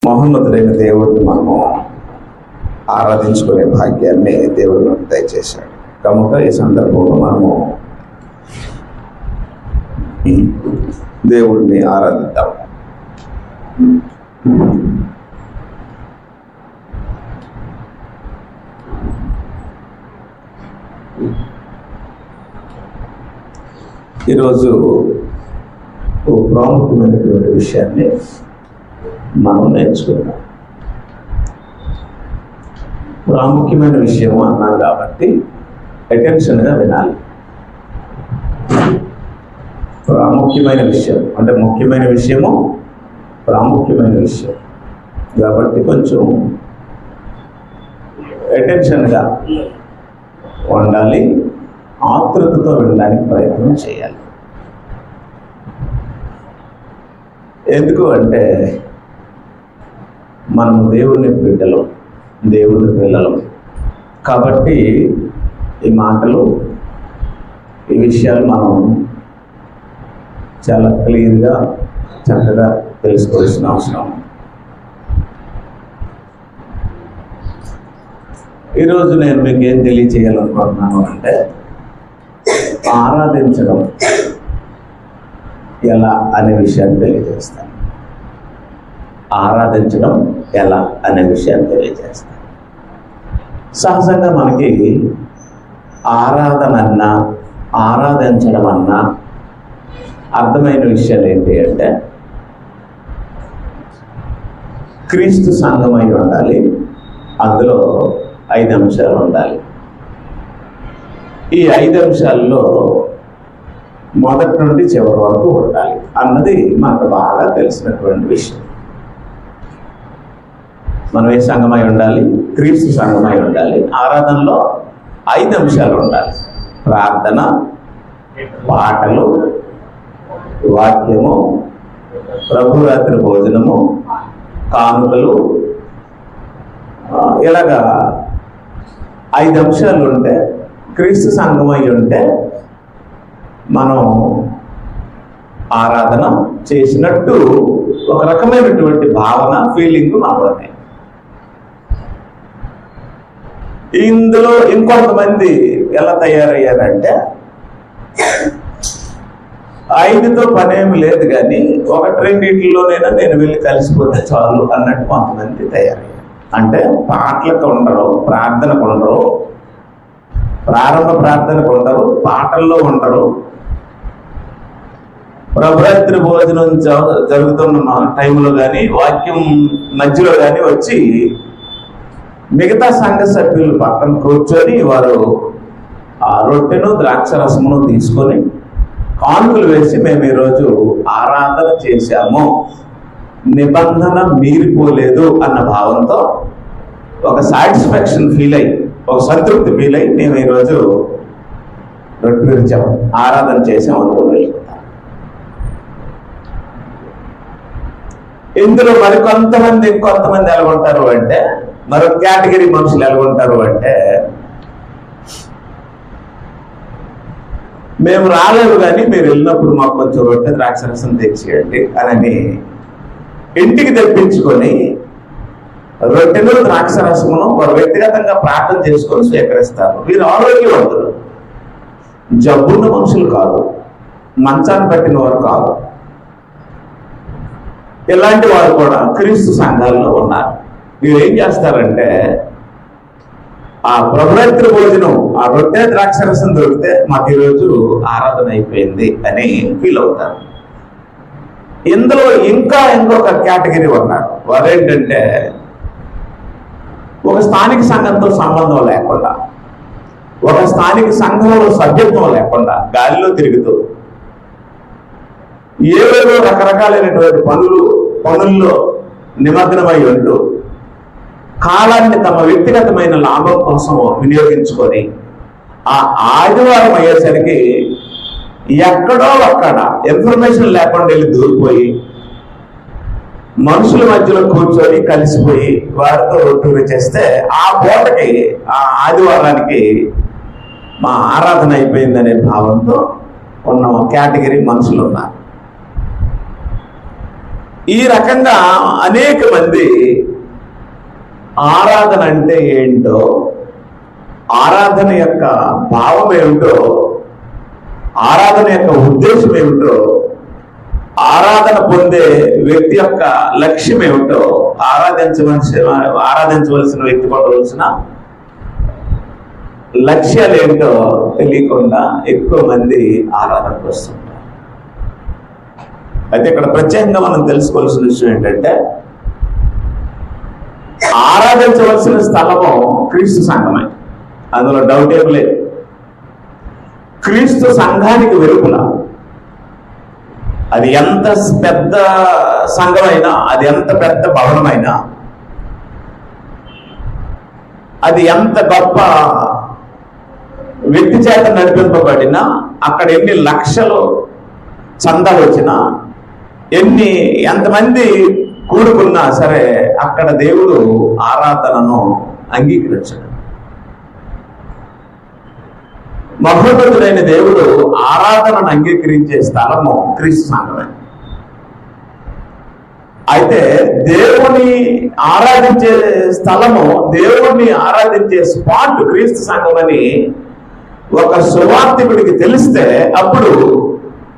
మహోన్నతుడైన దేవుడిని మనము ఆరాధించుకునే భాగ్యాన్ని దేవుడు మనకు దయచేశాడు. కనుక ఈ సందర్భంలో మనము దేవుడిని ఆరాధిద్దాం. ఈరోజు ఓ ప్రాముఖ్యమైనటువంటి విషయాన్ని మనం నేర్చుకుందాం. ప్రాముఖ్యమైన విషయం అన్నాం కాబట్టి అటెన్షన్గా వినాలి. ప్రాముఖ్యమైన విషయం అంటే ముఖ్యమైన విషయము, ప్రాముఖ్యమైన విషయం కాబట్టి కొంచెం అటెన్షన్గా ఉండాలి. ఆతృతతో వినడానికి ప్రయత్నం చేయాలి. ఎందుకు అంటే మనము దేవుని బిడ్డలు, దేవుని పిల్లలు కాబట్టి ఈ మాటలు, ఈ విషయాలు మనం చాలా క్లియర్గా చక్కగా తెలుసుకోవాల్సిన అవసరం. ఈరోజు నేను మీకు ఏం తెలియచేయాలనుకుంటున్నాను అంటే ఆరాధించడం ఎలా అనే విషయాన్ని తెలియజేస్తాను. ఆరాధించడం ఎలా అనే విషయాన్ని తెలియజేస్తాను. సహజంగా మనకి ఆరాధన అన్నా ఆరాధించడం అన్నా అర్థమైన విషయాలు ఏంటి అంటే క్రీస్తు సంఘమై ఉండాలి. అందులో 5 అంశాలు ఉండాలి. ఈ 5 అంశాల్లో మొదటి నుండి చివరి వరకు ఉండాలి అన్నది మనకు బాగా తెలిసినటువంటి విషయం. మనం ఏ సంఘమై ఉండాలి? క్రీస్తు సంఘమై ఉండాలి. ఆరాధనలో 5 అంశాలు ఉండాలి. ప్రార్థన, పాటలు, వాక్యము, ప్రభురాత్రి భోజనము, కానుకలు, ఇలాగా 5 అంశాలు ఉంటే క్రీస్తు సంఘమై ఉంటే మనం ఆరాధన చేసినట్టు ఒక రకమైనటువంటి భావన, ఫీలింగ్ మనకు ఉంటాయి. ఇందులో ఇంకొంతమంది ఎలా తయారయ్యారంటే 5తో పనేమి లేదు కానీ 1-2 నేను వెళ్ళి కలిసిపోతే చాలు అన్నట్టు కొంతమంది తయారయ్యారు. అంటే పాటలకు ఉండరు, ప్రార్థనకు ఉండరు, ప్రారంభ ప్రార్థనకు ఉండరు, పాటల్లో ఉండరు, ప్రభురాత్రి భోజనం జరుగుతున్న టైంలో కానీ వాక్యం మధ్యలో కానీ వచ్చి మిగతా సంఘ సభ్యులు పక్కన కూర్చొని వారు ఆ రొట్టెను ద్రాక్షరసమును తీసుకొని కానుకలు వేసి మేము ఈరోజు ఆరాధన చేశాము, నిబంధన మీరిపోలేదు అన్న భావంతో ఒక సాటిస్ఫాక్షన్ ఫీల్ అయ్యి, ఒక సంతృప్తి ఫీల్ అయ్యి మేము ఈరోజు రొట్టె విరిచాము, ఆరాధన చేసాం అనుకుని వెళ్ళిపోతాం. ఇందులో ఇంకొంతమంది ఎలాగుంటారు అంటే, మరొక కేటగిరీ మనుషులు ఎలాగుంటారు అంటే, మేము రాలేము కానీ మీరు వెళ్ళినప్పుడు మాకు కొంచెం రొట్టె ద్రాక్షరసం తెచ్చేయండి అని ఇంటికి తెప్పించుకొని రొట్టెలు ద్రాక్షరసమును వారు వ్యక్తిగతంగా ప్రార్థన చేసుకొని స్వీకరిస్తారు. వీరు ఆరోగ్యవంతులు, జబ్బున్న మనుషులు కాదు, మంచాన్ని పట్టిన వారు కాదు. ఇలాంటి వారు కూడా క్రీస్తు సంఘాల్లో ఉన్నారు. వీరు ఏం చేస్తారంటే ఆ ప్రభురాత్రి భోజనం, ఆ రొట్టె ద్రాక్షరసం దొరికితే మాకు ఈరోజు ఆరాధన అయిపోయింది అని ఫీల్ అవుతారు. ఇందులో ఇంకొక కేటగిరీ ఉన్నారు. వారేంటంటే ఒక స్థానిక సంఘంతో సంబంధం లేకుండా, ఒక స్థానిక సంఘంలో సభ్యత్వం లేకుండా గాలిలో తిరుగుతూ ఏవేవో రకరకాలైనటువంటి పనుల్లో నిమగ్నమై ఉంటూ కాలాన్ని తమ వ్యక్తిగతమైన లాభం కోసం వినియోగించుకొని ఆ ఆదివారం అయ్యేసరికి ఎక్కడో అక్కడ ఇన్ఫర్మేషన్ లేకుండా వెళ్ళి దూరిపోయి మనుషుల మధ్యలో కూర్చొని కలిసిపోయి వారితో రొట్టెలు చేస్తే ఆ పూటకి, ఆ ఆదివారానికి మా ఆరాధన అయిపోయిందనే భావంతో ఉన్న కేటగిరీ మనుషులు ఉన్నారు. ఈ రకంగా అనేక మంది ఆరాధన అంటే ఏంటో, ఆరాధన యొక్క భావం ఏమిటో, ఆరాధన యొక్క ఉద్దేశం ఏమిటో, ఆరాధన వ్యక్తి యొక్క లక్ష్యం ఏమిటో, ఆరాధించవలసిన వ్యక్తి పొందవలసిన లక్ష్యాలు ఏమిటో తెలియకుండా ఎక్కువ మంది ఆరాధనకు వస్తుంటారు. అయితే ఇక్కడ ప్రత్యేకంగా మనం తెలుసుకోవాల్సిన విషయం ఏంటంటే, ఆరాధించవలసిన స్థలము క్రీస్తు సంఘమే, అందులో డౌట్ ఏం లేదు. క్రీస్తు సంఘానికి వెలుపల అది ఎంత పెద్ద సంఘమైనా, అది ఎంత పెద్ద భవనమైనా, అది ఎంత గొప్ప వ్యక్తి చేత నడిపింపబడినా, అక్కడ ఎన్ని లక్షలు చందాలు వచ్చినా, ఎంతమంది కూడుకున్నా సరే అక్కడ దేవుడు ఆరాధనను అంగీకరించడు. మహోన్నతుడైన దేవుడు ఆరాధనను అంగీకరించే స్థలము క్రీస్తు సంఘమే. అయితే దేవుని ఆరాధించే స్థలము, దేవుణ్ణి ఆరాధించే స్పాట్ క్రీస్తు సంఘమని ఒక సువార్థికుడికి తెలిస్తే అప్పుడు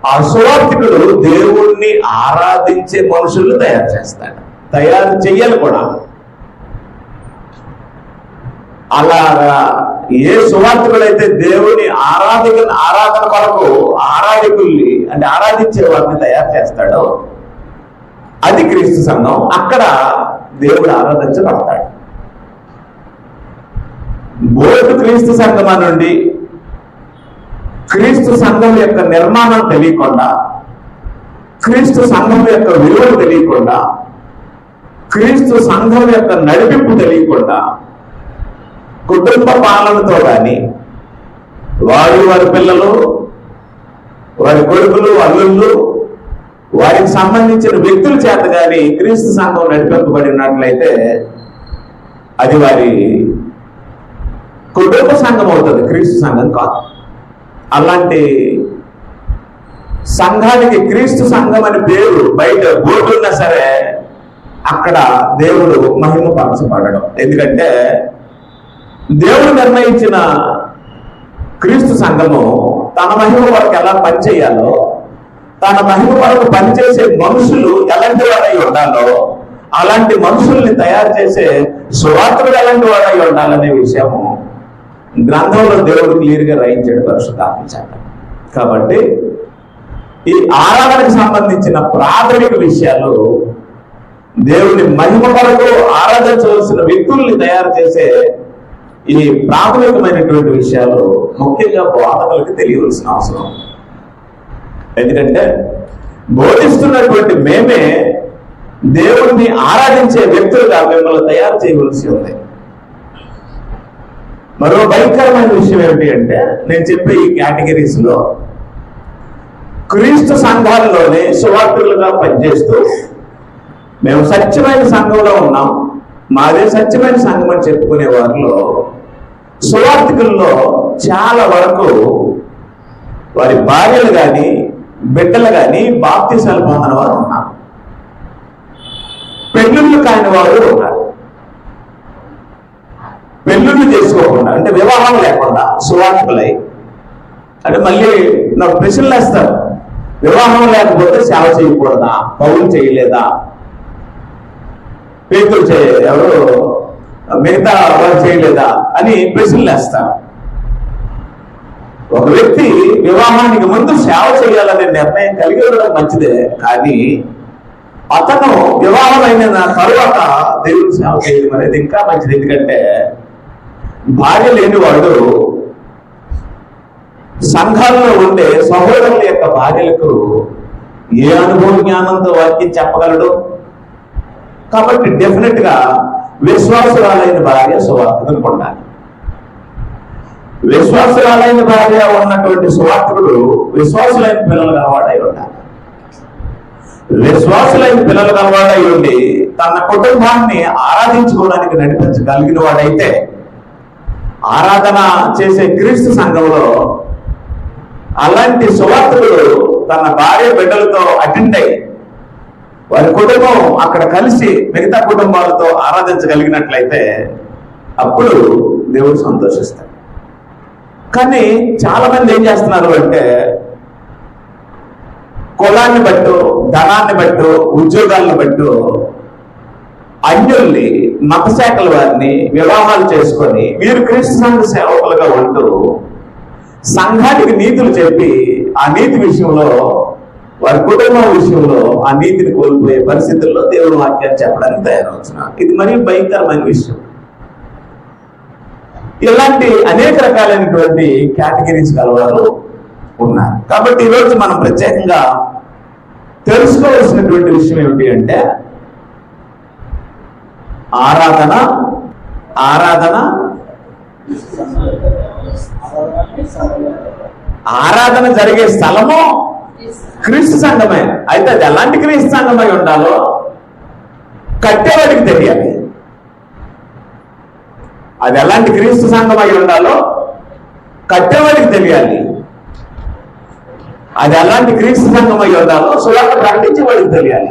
ఆ సువార్థికుడు దేవుణ్ణి ఆరాధించే మనుషులను తయారు చేస్తాడు, తయారు చెయ్యాలి కూడా. అలాగా ఏ సువార్థికుడైతే దేవుని ఆరాధన కొరకు ఆరాధకుల్ని అంటే ఆరాధించే వారిని తయారు చేస్తాడో అది క్రీస్తు సంఘం. అక్కడ దేవుడు ఆరాధించబడతాడు. బోర్డు క్రీస్తు సంఘం నుండి క్రీస్తు సంఘం యొక్క నిర్మాణం తెలియకుండా, క్రీస్తు సంఘం యొక్క విలువలు తెలియకుండా, క్రీస్తు సంఘం యొక్క నడిపింపు తెలియకుండా కుటుంబ పాలనతో కానీ, వారి పిల్లలు, వారి కొడుకులు, అల్లుళ్ళు, వారికి సంబంధించిన వ్యక్తుల చేత కానీ క్రీస్తు సంఘం నడిపింపబడినట్లయితే అది వారి కుటుంబ సంఘం అవుతుంది, క్రీస్తు సంఘం కాదు. అలాంటి సంఘానికి క్రీస్తు సంఘం అని పేరు బయట బోర్డున్నా సరే అక్కడ దేవుడు మహిమపరచబడడం. ఎందుకంటే దేవుడు నిర్ణయించిన క్రీస్తు సంఘము తన మహిమ వరకు ఎలా పనిచేయాలో, తన మహిమ వరకు పనిచేసే మనుషులు ఎలాంటి వారై ఉండాలో, అలాంటి మనుషుల్ని తయారు చేసే సువార్తలు ఎలాంటి వారై ఉండాలనే విషయము గ్రంథంలో దేవుడు క్లియర్గా రాయించాడు పరిశుద్ధాత్మ చేత. కాబట్టి ఈ ఆరాధనకు సంబంధించిన ప్రాథమిక విషయాలు, దేవుని మహిమ కొరకు ఆరాధించవలసిన వ్యక్తుల్ని తయారు చేసే ఈ ప్రాథమికమైనటువంటి విషయాలు ముఖ్యంగా బోధకులకు తెలియవలసిన అవసరం. ఎందుకంటే బోధిస్తున్నటువంటి మేమే దేవుణ్ణి ఆరాధించే వ్యక్తులుగా మిమ్మల్ని తయారు చేయవలసి ఉంది. మరో భయంకరమైన విషయం ఏమిటి అంటే, నేను చెప్పే ఈ కేటగిరీస్ లో క్రీస్తు సంఘాలలోనే సువార్తలుగా పనిచేస్తూ మేము సత్యమైన సంఘంలో ఉన్నాం, మాదే సత్యమైన సంఘం అని చెప్పుకునే వారిలో సువార్తికుల్లో చాలా వరకు వారి భార్యలు కానీ బిడ్డలు కానీ బాప్తిసాలు పొందిన వారు ఉన్నారు, పెళ్ళిళ్ళు కాని వారు ఉన్నారు. పెళ్ళిళ్ళు చేసుకోకుండా అంటే వివాహం లేకుండా సువార్తికులై, అంటే మళ్ళీ నాకు ప్రశ్నలు వేస్తారు, వివాహం లేకపోతే సేవ చేయకూడదా, పౌలు చేయలేదా, పేతులు ఎవరు మిగతా వారు చేయలేదా అని ప్రశ్నలు వేస్తారు. ఒక వ్యక్తి వివాహానికి ముందు సేవ చేయాలనే నిర్ణయం కలిగి ఉండడం మంచిదే, కానీ అతను వివాహం అయిన తరువాత దేవుని సేవ చేయడం అనేది ఇంకా మంచిది. ఎందుకంటే భార్య లేనివాడు సంఘాల్లో ఉండే సహోదరుల యొక్క భార్యలకు ఏ అనుభవ జ్ఞానంతో వారికి చెప్పగలడు. కాబట్టి డెఫినెట్ గా విశ్వాసురాలైన భార్య సువార్తకుడు ఉండాలి. విశ్వాసురాలైన భార్య ఉన్నటువంటి సువార్తకుడు విశ్వాసులైన పిల్లలు కలవాడై ఉండాలి. విశ్వాసులైన పిల్లలు కలవాడై ఉండి తన కుటుంబాన్ని ఆరాధించుకోవడానికి నడిపించగలిగిన వాడైతే, ఆరాధన చేసే క్రీస్తు సంఘంలో అలాంటి సువార్తకుడు తన భార్య బిడ్డలతో అటెండ్ అయ్యి వారి కుటుంబం అక్కడ కలిసి మిగతా కుటుంబాలతో ఆరాధించగలిగినట్లయితే అప్పుడు దేవుడు సంతోషిస్తాడు. కానీ చాలా మంది ఏం చేస్తున్నారు అంటే కులాన్ని బట్టు, ధనాన్ని బట్టు, ఉద్యోగాలను బట్టు అన్యుల్ని, మత శాఖల వారిని వివాహాలు చేసుకొని వీరు క్రీస్తు సంఘ సేవకులుగా ఉంటూ సంఘానికి నీతులు చెప్పి ఆ నీతి విషయంలో, వారి కుటుంబం విషయంలో ఆ నీతిని కోల్పోయే పరిస్థితుల్లో దేవుడు వాక్యాన్ని చెప్పడానికి తయారవుతున్నారు. ఇది మరీ భయంకరమైన విషయం. ఇలాంటి అనేక రకాలైనటువంటి కేటగిరీస్ గలవారు ఉన్నారు. కాబట్టి ఈరోజు మనం ప్రత్యేకంగా తెలుసుకోవాల్సినటువంటి విషయం ఏమిటి అంటే ఆరాధన ఆరాధన జరిగే స్థలము క్రీస్తు సంఘమే. అయితే అది ఎలాంటి క్రీస్తు సంఘమై ఉండాలో కట్టేవాడికి తెలియాలి. అది ఎలాంటి క్రీస్తు సంఘమై ఉండాలో కట్టేవాడికి తెలియాలి. అది ఎలాంటి క్రీస్తు సంఘమై ఉండాలో సువార్త ప్రకటించేవాడికి తెలియాలి.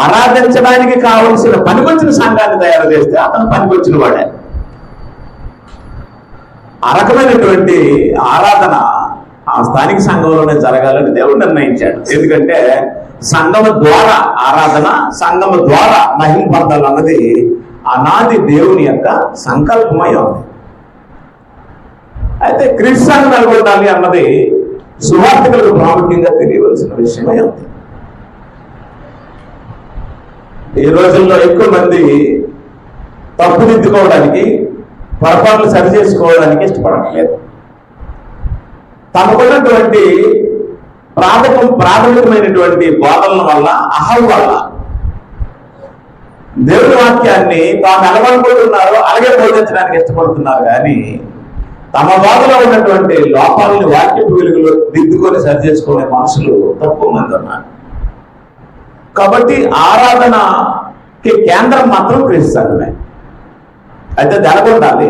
ఆరాధించడానికి కావలసిన పనికొచ్చిన సంఘాన్ని తయారు చేస్తే అతను పనికొచ్చిన వాడే. ఆ రకమైనటువంటి ఆరాధన ఆ స్థానిక సంఘంలోనే జరగాలని దేవుడు నిర్ణయించాడు. ఎందుకంటే సంఘము ద్వారా ఆరాధన, సంఘము ద్వారా మహిమ పొందాలన్నది అనాది దేవుని యొక్క సంకల్పమై ఉంది. అయితే క్రీస్తు సంఘం నెలకొల్పాలి అన్నది సువార్తికులకు ప్రాముఖ్యంగా తెలియవలసిన విషయమై ఉంది. ఈ రోజుల్లో ఎక్కువ మంది తప్పుదిద్దుకోవడానికి, పొరపాట్లు సరి చేసుకోవడానికి ఇష్టపడట్లేదు. తమకున్నటువంటి ప్రాథమికమైనటువంటి బోధనల వల్ల, అహం వల్ల దేవుని వాక్యాన్ని తాము ఎలాగనుకుంటున్నారో అలాగే బోధించడానికి ఇష్టపడుతున్నారు. కానీ తమ బోధలో ఉన్నటువంటి లోపాలని వాక్యపు వెలుగులో దిద్దుకొని సరి చేసుకునే మనుషులు తక్కువ మంది ఉన్నారు. కాబట్టి ఆరాధనకి కేంద్రం మాత్రం క్రీస్తు సంఘమే. అయితే జరగొండాలి.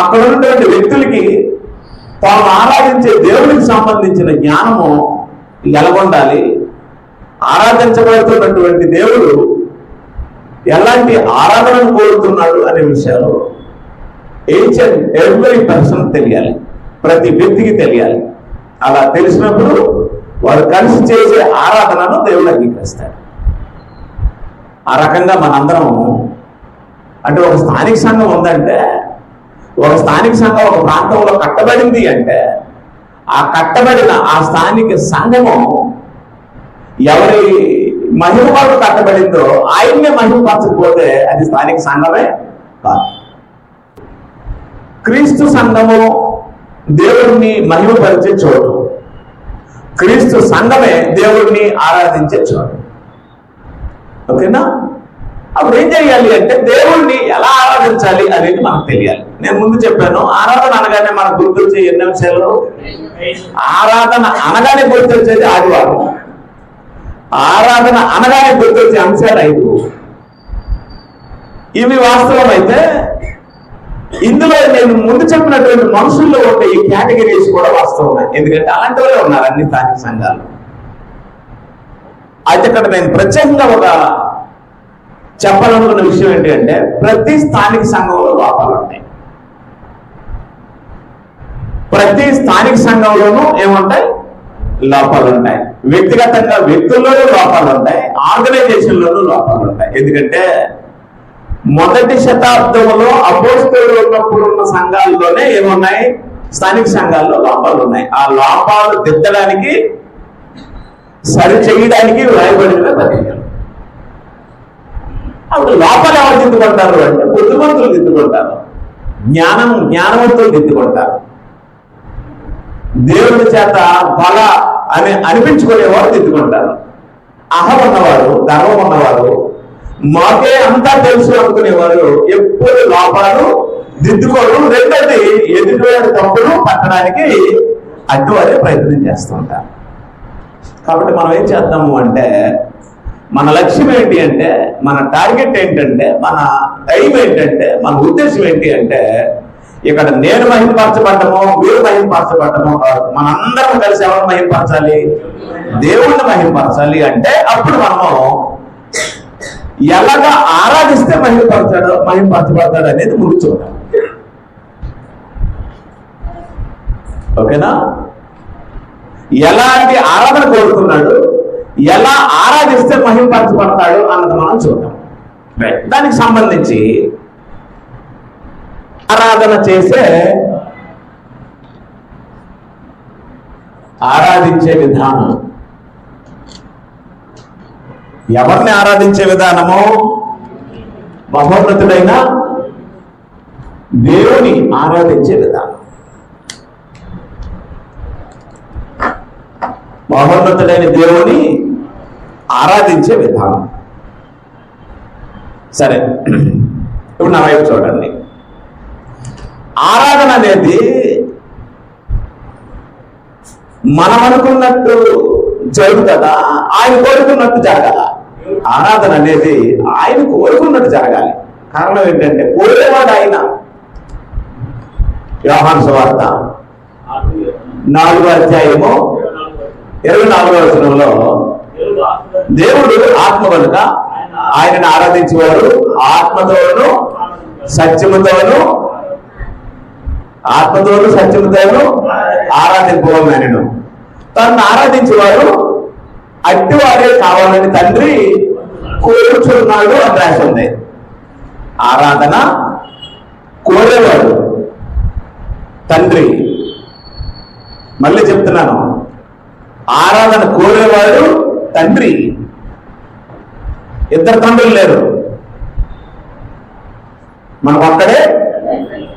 అక్కడ ఉన్నటువంటి వ్యక్తులకి తాము ఆరాధించే దేవునికి సంబంధించిన జ్ఞానము ఎలాగొండాలి, ఆరాధించబడుతున్నటువంటి దేవుడు ఎలాంటి ఆరాధనను కోరుతున్నాడు అనే విషయాలు ఈచ్ అండ్ ఎవ్రీ పర్సన్ తెలియాలి, ప్రతి వ్యక్తికి తెలియాలి. అలా తెలిసినప్పుడు వారు కలిసి చేసే ఆరాధనను దేవుడు అంగీకరిస్తాడు. ఆ రకంగా మనందరం అంటే ఒక స్థానిక సంఘం ఉందంటే, ఒక స్థానిక సంఘం ఒక ప్రాంతంలో కట్టబడింది అంటే ఆ కట్టబడిన ఆ స్థానిక సంఘము ఎవరి మహిమ వరకు కట్టబడిందో ఆయన్నే మహిమపరచకపోతే అది స్థానిక సంఘమే కాదు. క్రీస్తు సంఘము దేవుడిని మహిమపరిచే చోటు, క్రీస్తు సంఘమే దేవుడిని ఆరాధించే చోటు. ఓకేనా? అప్పుడు ఏం చేయాలి అంటే దేవుణ్ణి ఎలా ఆరాధించాలి అనేది మనకు తెలియాలి. నేను ముందు చెప్పాను, ఆరాధన అనగానే మనకు గుర్తొచ్చే ఎన్ని అంశాలు. ఆరాధన అనగానే గుర్తొచ్చేది ఆదివారం, ఆరాధన అనగానే గుర్తొచ్చే అంశాలు 5. ఇవి వాస్తవం. అయితే ఇందులో నేను ముందు చెప్పినటువంటి మనుషుల్లో ఉండే ఈ కేటగిరీస్ కూడా వాస్తవమే. ఎందుకంటే అలాంటి వాళ్ళే ఉన్నారు అన్ని స్థానిక సంఘాలు. అయితే ఇక్కడ నేను ప్రత్యేకంగా ఒక చెప్పాలనుకున్న విషయం ఏంటి అంటే ప్రతి స్థానిక సంఘంలో లోపాలు ఉంటాయి. ప్రతి స్థానిక సంఘంలోనూ ఏముంటాయి? లోపాలు ఉంటాయి. వ్యక్తిగతంగా వ్యక్తుల్లోనూ లోపాలు ఉంటాయి, ఆర్గనైజేషన్లోనూ లోపాలు ఉంటాయి. ఎందుకంటే మొదటి శతాబ్దంలో అపోస్తలులు ఉన్నప్పుడు ఉన్న సంఘాల్లోనే ఏమున్నాయి? స్థానిక సంఘాల్లో లోపాలు ఉన్నాయి. ఆ లోపాలు దిద్దడానికి, సరి చేయడానికి వ్రాయబడిన పత్రికలు. అప్పుడు లోపాలు ఎవరు దిద్దుకుంటారు అంటే బుద్ధిమంతులు దిద్దుకుంటారు, జ్ఞానవంతులు దిద్దుకుంటారు. దేవుడి చేత బల అని అనిపించుకునేవారు దిద్దుకుంటారు. అహం ఉన్నవారు, గర్వం ఉన్నవారు, మాకే అంతా తెలుసు అనుకునేవారు ఎప్పుడు లోపాలు దిద్దుకోవడం, రెండోది ఎదుటివారి తప్పులు పట్టడానికి అడ్డువారే ప్రయత్నం చేస్తుంటారు. కాబట్టి మనం ఏం చేద్దాము అంటే మన లక్ష్యం ఏంటి అంటే, మన టార్గెట్ ఏంటంటే, మన ఎయిమ్ ఏంటంటే, మన ఉద్దేశం ఏంటి అంటే ఇక్కడ నేను మహిమపరచబడ్డమో వీరు మహిమపరచబడ్డమో కాదు. మనందరం కలిసి ఎవరు మహిమపరచాలి? దేవుణ్ణి మహిమపరచాలి. అంటే అప్పుడు మనము ఎలాగా ఆరాధిస్తే మహిమపరచబడతాడు అనేది ముందు చూద్దాం. ఓకేనా? ఎలాంటి ఆరాధన కోరుతున్నాడు, ఎలా ఆరాధిస్తే మహిమపరచబడతాడు అన్నది మనం చూద్దాం. దానికి సంబంధించి ఆరాధన చేసే ఆరాధించే విధానం, ఎవరిని ఆరాధించే విధానము? మహోన్నతుడైన దేవుని ఆరాధించే విధానం. మహోన్నతుడైన దేవుని ఆరాధించే విధానం. సరే, ఇప్పుడు నా వైపు చూడండి. ఆరాధన అనేది మనం అనుకున్నట్టు జరుగుతుందా, ఆయన కోరుకున్నట్టు జరగాల? ఆరాధన అనేది ఆయన కోరుకున్నట్టు జరగాలి. కారణం ఏంటంటే కోరేవాడు ఆయన. యోహాను సువార్త 4వ అధ్యాయము 24వ వచనంలో దేవుడు ఆత్మ కనుక ఆయనను ఆరాధించేవారు ఆత్మతోను సత్యముతోను ఆరాధింపవలెను. తనను ఆరాధించేవారు అట్టివారే కావాలని తండ్రి కోరుచున్నాడు అని రాసి ఉంది. ఆరాధన కోరేవాడు తండ్రి. మళ్ళీ చెప్తున్నాను, ఆరాధన కోరేవాడు తండ్రి. ఇద్దరు తండ్రులు లేరు, మనకు ఒక్కడే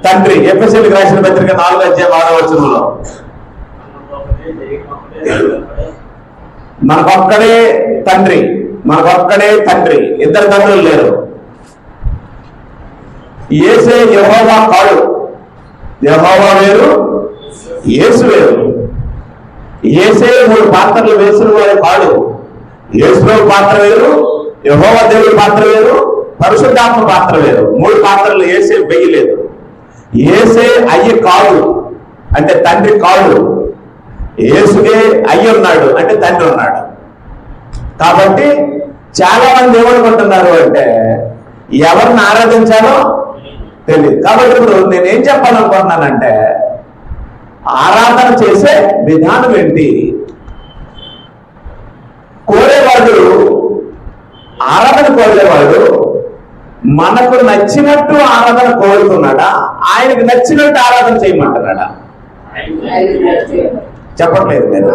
తండ్రి. ఎఫెసీయులకు రాసిన పత్రిక 4వ అధ్యాయం 6వ వచనంలో మనకొక్కడే తండ్రి, ఇద్దరు తండ్రులు లేరు. యేసే యెహోవా కాడు, యెహోవా వేరు, యేసు వేరు. యేసే 3 పాత్రలు వేసిన వాడు కాడు. యేసులో పాత్ర వేరు, యెహోవా దేవుడి పాత్ర వేరు, పరిశుద్ధాత్మ పాత్ర వేరు. 3 పాత్రలు యేసే వేయలేదు. యేసే అయ్యి కాడు అంటే తండ్రి కాడు, యేసుకే అయ్యి ఉన్నాడు అంటే తండ్రి ఉన్నాడు. కాబట్టి చాలా మంది ఏమనుకుంటున్నారు అంటే ఎవరిని ఆరాధించాలో తెలియదు. కాబట్టి ఇప్పుడు నేనేం చెప్పాలనుకుంటున్నానంటే ఆరాధన చేసే విధానం ఏంటి? ఆరాధన కోరేవాడు మనకు నచ్చినట్టు ఆరాధన కోరుతున్నాడా, ఆయనకు నచ్చినట్టు ఆరాధన చేయమంటున్నాడా? చెప్పట్లేదు మీరు.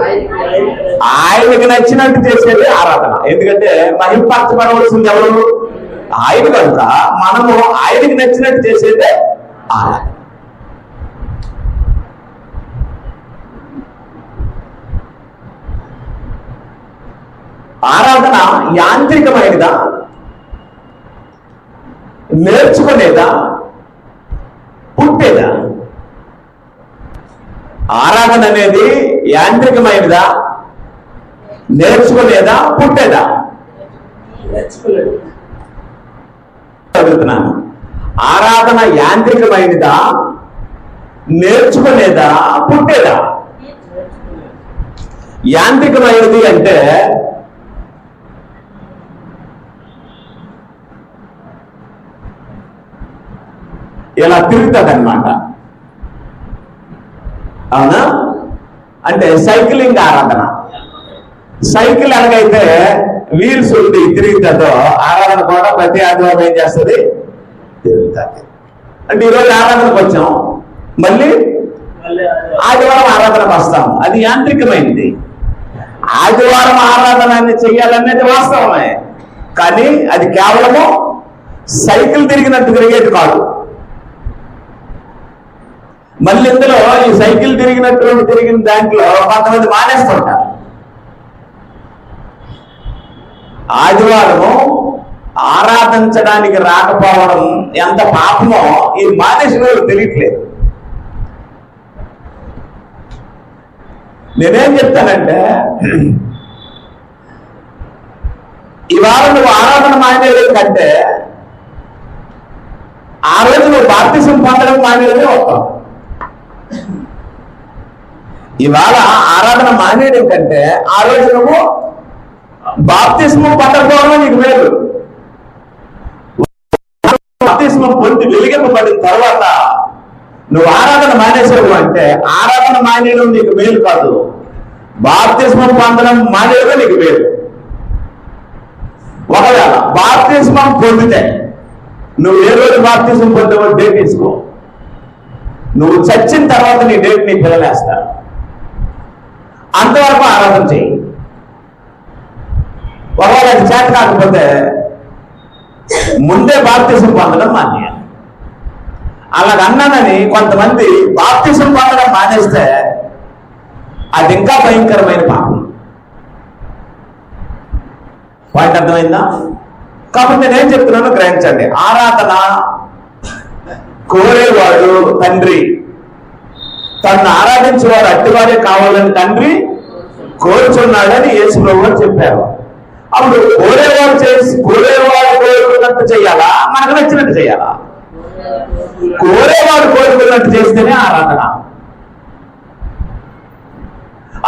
ఆయనకు నచ్చినట్టు చేసేది ఆరాధన. ఎందుకంటే మహిమపరచబడవలసింది ఎవరు? ఆయన కనుక మనము ఆయనకి నచ్చినట్టు చేసేదే ఆరాధన. ఆరాధన యాంత్రికమైనదా, నేర్చుకునేదా, పుట్టేదా? ఆరాధన అనేది యాంత్రికమైనదా, నేర్చుకునేదా, పుట్టేదా? అడుగుతున్నాను. ఆరాధన యాంత్రికమైనదా, నేర్చుకునేదా, పుట్టేదా? యాంత్రికమైనది అంటే ఇలా తిరుగుతుంది అన్నమాట. అవునా? అంటే సైక్లింగ్ ఆరాధన. సైకిల్ ఎలాగైతే వీల్స్ ఉండి తిరుగుతుందో ఆరాధన కూడా ప్రతి ఆదివారం ఏం చేస్తుంది? తిరుగుతుంది. అంటే ఈరోజు ఆరాధనకు వచ్చాం, మళ్ళీ ఆదివారం ఆరాధనకు వస్తాం. అది యాంత్రికమైనది. ఆదివారం ఆరాధనాన్ని చెయ్యాలనేది వాస్తవమే, కానీ అది కేవలము సైకిల్ తిరిగినట్టు తిరిగేది కాదు. మళ్ళీ ఇందులో ఈ సైకిల్ తిరిగిన దాంట్లో కొంతమంది మానేస్తుంటారు. ఆదివారము ఆరాధించడానికి రాకపోవడం ఎంత పాపమో ఈ మానేసిన తెలియట్లేదు. నేనేం చెప్తానంటే, ఇవాళ నువ్వు ఆరాధన మానేలేదు కంటే ఆ రోజు నువ్వు బాప్తిసం పొందడం మానేయడమే వస్తావు. ఇవాళ ఆరాధన మానేయడం కంటే ఆ రోజు నువ్వు బాప్తిస్మం పొందకపోవడం నీకు మేలు. బాప్తిస్మం పొంది వెలిగింపబడిన తర్వాత నువ్వు ఆరాధన మానేసావు అంటే ఆరాధన మానేయడం నీకు మేలు కాదు, బాప్తిస్మం పొందడం మానేయడం నీకు మేలు. ఒకవేళ బాప్తిస్మం పొందితే నువ్వు ఏ రోజు బాప్తిస్మం పొందావో డేట్ తీసుకో. నువ్వు చచ్చిన తర్వాత నీ డేట్ నీ పిల్లలేస్తారు. అంతవరకు ఆరాధన చెయ్యి. ఒకవేళ అది చేత కాకపోతే ముందే బాప్తిసం పొందడం మానేయాలి. అలాగన్నానని కొంతమంది బాప్తిసం పొందడం మానేస్తే అది ఇంకా భయంకరమైన పాపం. వాటి అర్థమైందా? కాబట్టి నేనేం చెప్తున్నాను గ్రహించండి. ఆరాధన కోరేవాడు తండ్రి, తను ఆరాధించేవాడు అట్టివారే కావాలని తండ్రి కోరుచున్నాడని యేసు ప్రభువు చెప్పారు. అప్పుడు కోరేవాడు కోరుకున్నట్టు చేయాలా, మనకు నచ్చినట్టు చేయాలా? కోరేవాడు కోరుకున్నట్టు చేస్తేనే ఆరాధన.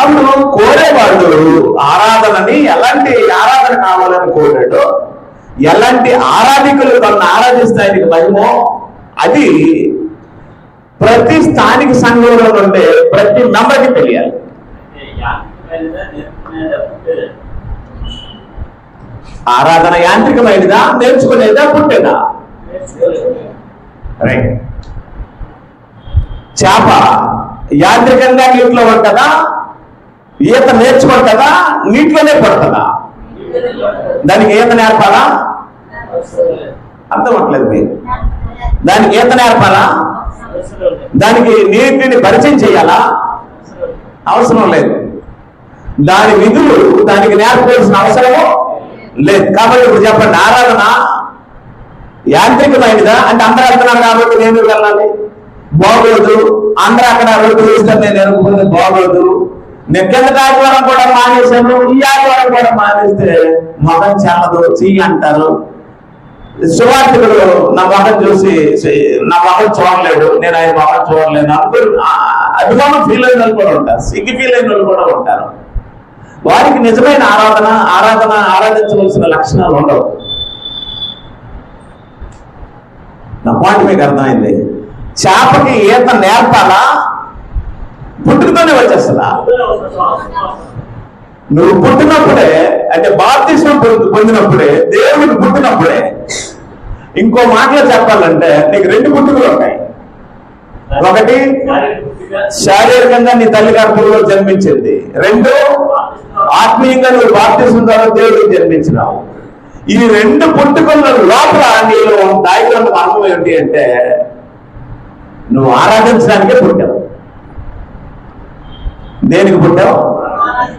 అప్పుడు కోరేవాడు ఆరాధనని ఎలాంటి ఆరాధన కావాలని కోరాడో, ఎలాంటి ఆరాధికులు తనను ఆరాధిస్తే ఆయనకి మహిమో అది ప్రతి స్థానిక సంఘంలో ఉండే ప్రతి మెంబర్కి తెలియాలి. ఆరాధన యాంత్రికమైనదా, నేర్చుకునేదా, పుట్టేదా? రైట్. చేప యాంత్రికంగా నీటిలో ఉంటుందా, ఈత నేర్చుకుంటుందా, నీటిలోనే పడుతుందా? దానికి ఈత నేర్పాలా? అర్థం అవ్వట్లేదు మీరు. దానికి ఈత నేర్పాలా? దానికి నీటిని పరిచయం చేయాలా? అవసరం లేదు. దాని విధులు దానికి నేర్పాల్సిన అవసరము లేదు. కాబట్టి ఇప్పుడు చెప్పండి, ఆరాధన యాంత్రికమైనదా అంటే అందరూ వెళ్తున్నారు కాబట్టి నేను వెళ్ళాలి బాగోదు, అందరూ అక్కడ రోడ్డు వేస్తారు నేను అనుకుంది బాగోదు, నేను కిందటి ఆదివారం కూడా మానేశాను, ఈ ఆదివారం కూడా మానేస్తే మొహం చెల్లదు, చెయ్యి అంటారు. సువార్థికుడు నా మొహం చూసి నా మొహం చూడలేడు, నేను ఆయన మొహం చూడలేను అనుకుని అభిమానం ఫీల్ అయిన వాళ్ళు కూడా ఉంటారు, సిగ్గు ఫీల్ అయిన వాళ్ళు కూడా ఉంటారు. వారికి నిజమైన ఆరాధించవలసిన లక్షణాలు ఉండవు. నా పాయింట్ మీకు అర్థమైంది. చేపకి ఈత నేర్పాలా, పుట్టుకతోనే వచ్చేస్తుందా? నువ్వు పుట్టినప్పుడే అంటే బాప్తిస్మం పొందినప్పుడే, దేవుడికి పుట్టినప్పుడే. ఇంకో మాటలో చెప్పాలంటే నీకు రెండు పుట్టుకలు ఉంటాయి. ఒకటి శారీరకంగా నీ తల్లి గర్భంలో జన్మించింది, రెండు ఆత్మీయంగా నువ్వు బాప్తిస్మం ద్వారా దేవుడికి జన్మించినావు. ఈ రెండు పుట్టుకల లోపల నీలో దాయికున్న మార్గం ఏంటి అంటే నువ్వు ఆరాధించడానికే పుట్టావు. దేనికి పుట్టావు?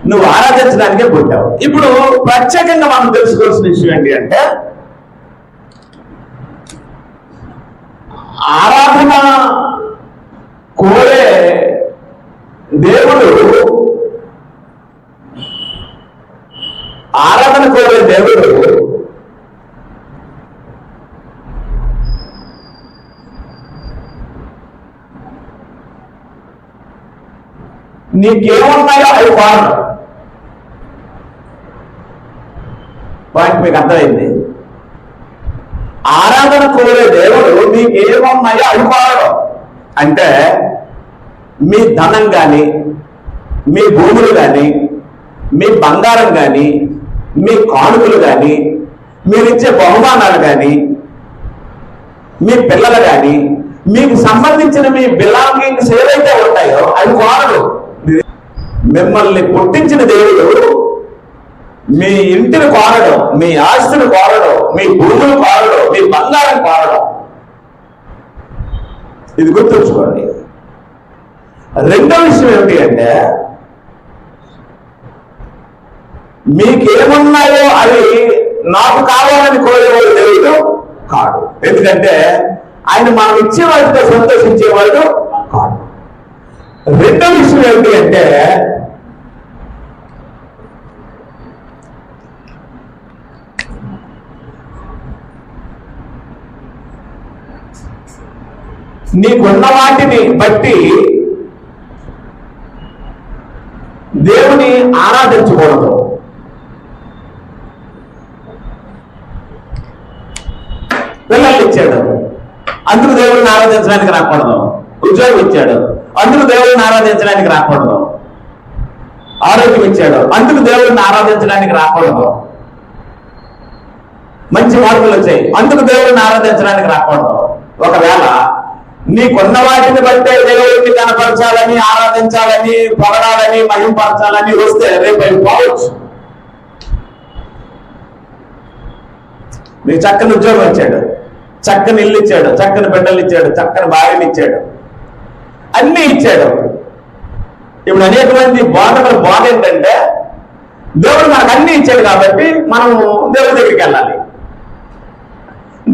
నువ్వు ఆరాధించడానికే పుట్టావు. ఇప్పుడు ప్రత్యేకంగా మనం తెలుసుకోవాల్సిన విషయం ఏంటి అంటే ఆరాధన కోరే దేవుడు, ఆరాధన కోరే దేవుడు నీకేమున్నాయో అవి కోరడు. పాయింట్ మీకు అర్థమైంది. ఆరాధన కోరే దేవుడు నీకేమున్నాయో అవి కోరడు. అంటే మీ ధనం కానీ, మీ భూములు కానీ, మీ బంగారం కానీ, మీ కానుకలు కానీ, మీరిచ్చే బహుమానాలు కానీ, మీ పిల్లలు కానీ, మీకు సంబంధించిన మీ బిలాంగింగ్స్ ఏవైతే ఉంటాయో అవి కోరడు. మిమ్మల్ని పుట్టించిన దేవుడు మీ ఇంటిని కోరడం, మీ ఆస్తిని కోరడం, మీ భూములు కోరడం, మీ బంగారం కోరడం. ఇది గుర్తుంచుకోండి. రెండో విషయం ఏమిటి అంటే మీకేమున్నాయో అవి నాకు కావాలని కోరేవాడు దేవుడు కాడు. ఎందుకంటే ఆయన మనం ఇచ్చే వాటితో సంతోషించేవాడు కాడు. రెండో విషయం ఏమిటి అంటే నీకున్న వాటిని బట్టి దేవుని ఆరాధించకూడదు. పిల్లలు ఇచ్చాడు, అందుకు దేవుడిని ఆరాధించడానికి రాకూడదు. ఉద్యోగం ఇచ్చాడు, అందుకు దేవుడిని ఆరాధించడానికి రాకూడదు. ఆరోగ్యం ఇచ్చాడు, అందుకు దేవుడిని ఆరాధించడానికి రాకూడదు. మంచి మార్పులు వచ్చాయి, అందుకు దేవుడిని ఆరాధించడానికి రాకూడదు. ఒకవేళ నీకున్న వాటిని బట్టే దేవుడిని కనపరచాలని, ఆరాధించాలని, పొగడాలని, మహింపరచాలని వస్తే రేపు అయిపోవచ్చు. నీకు చక్కని ఉద్యోగం ఇచ్చాడు, చక్కని ఇల్లు ఇచ్చాడు, చక్కని బిడ్డలు ఇచ్చాడు, చక్కని భార్యని ఇచ్చాడు, అన్నీ ఇచ్చాడు. ఇప్పుడు అనేక మంది బోధకుల బోధ ఏంటంటే దేవుడు మనకు అన్ని ఇచ్చాడు కాబట్టి మనము దేవుడి దగ్గరికి వెళ్ళాలి.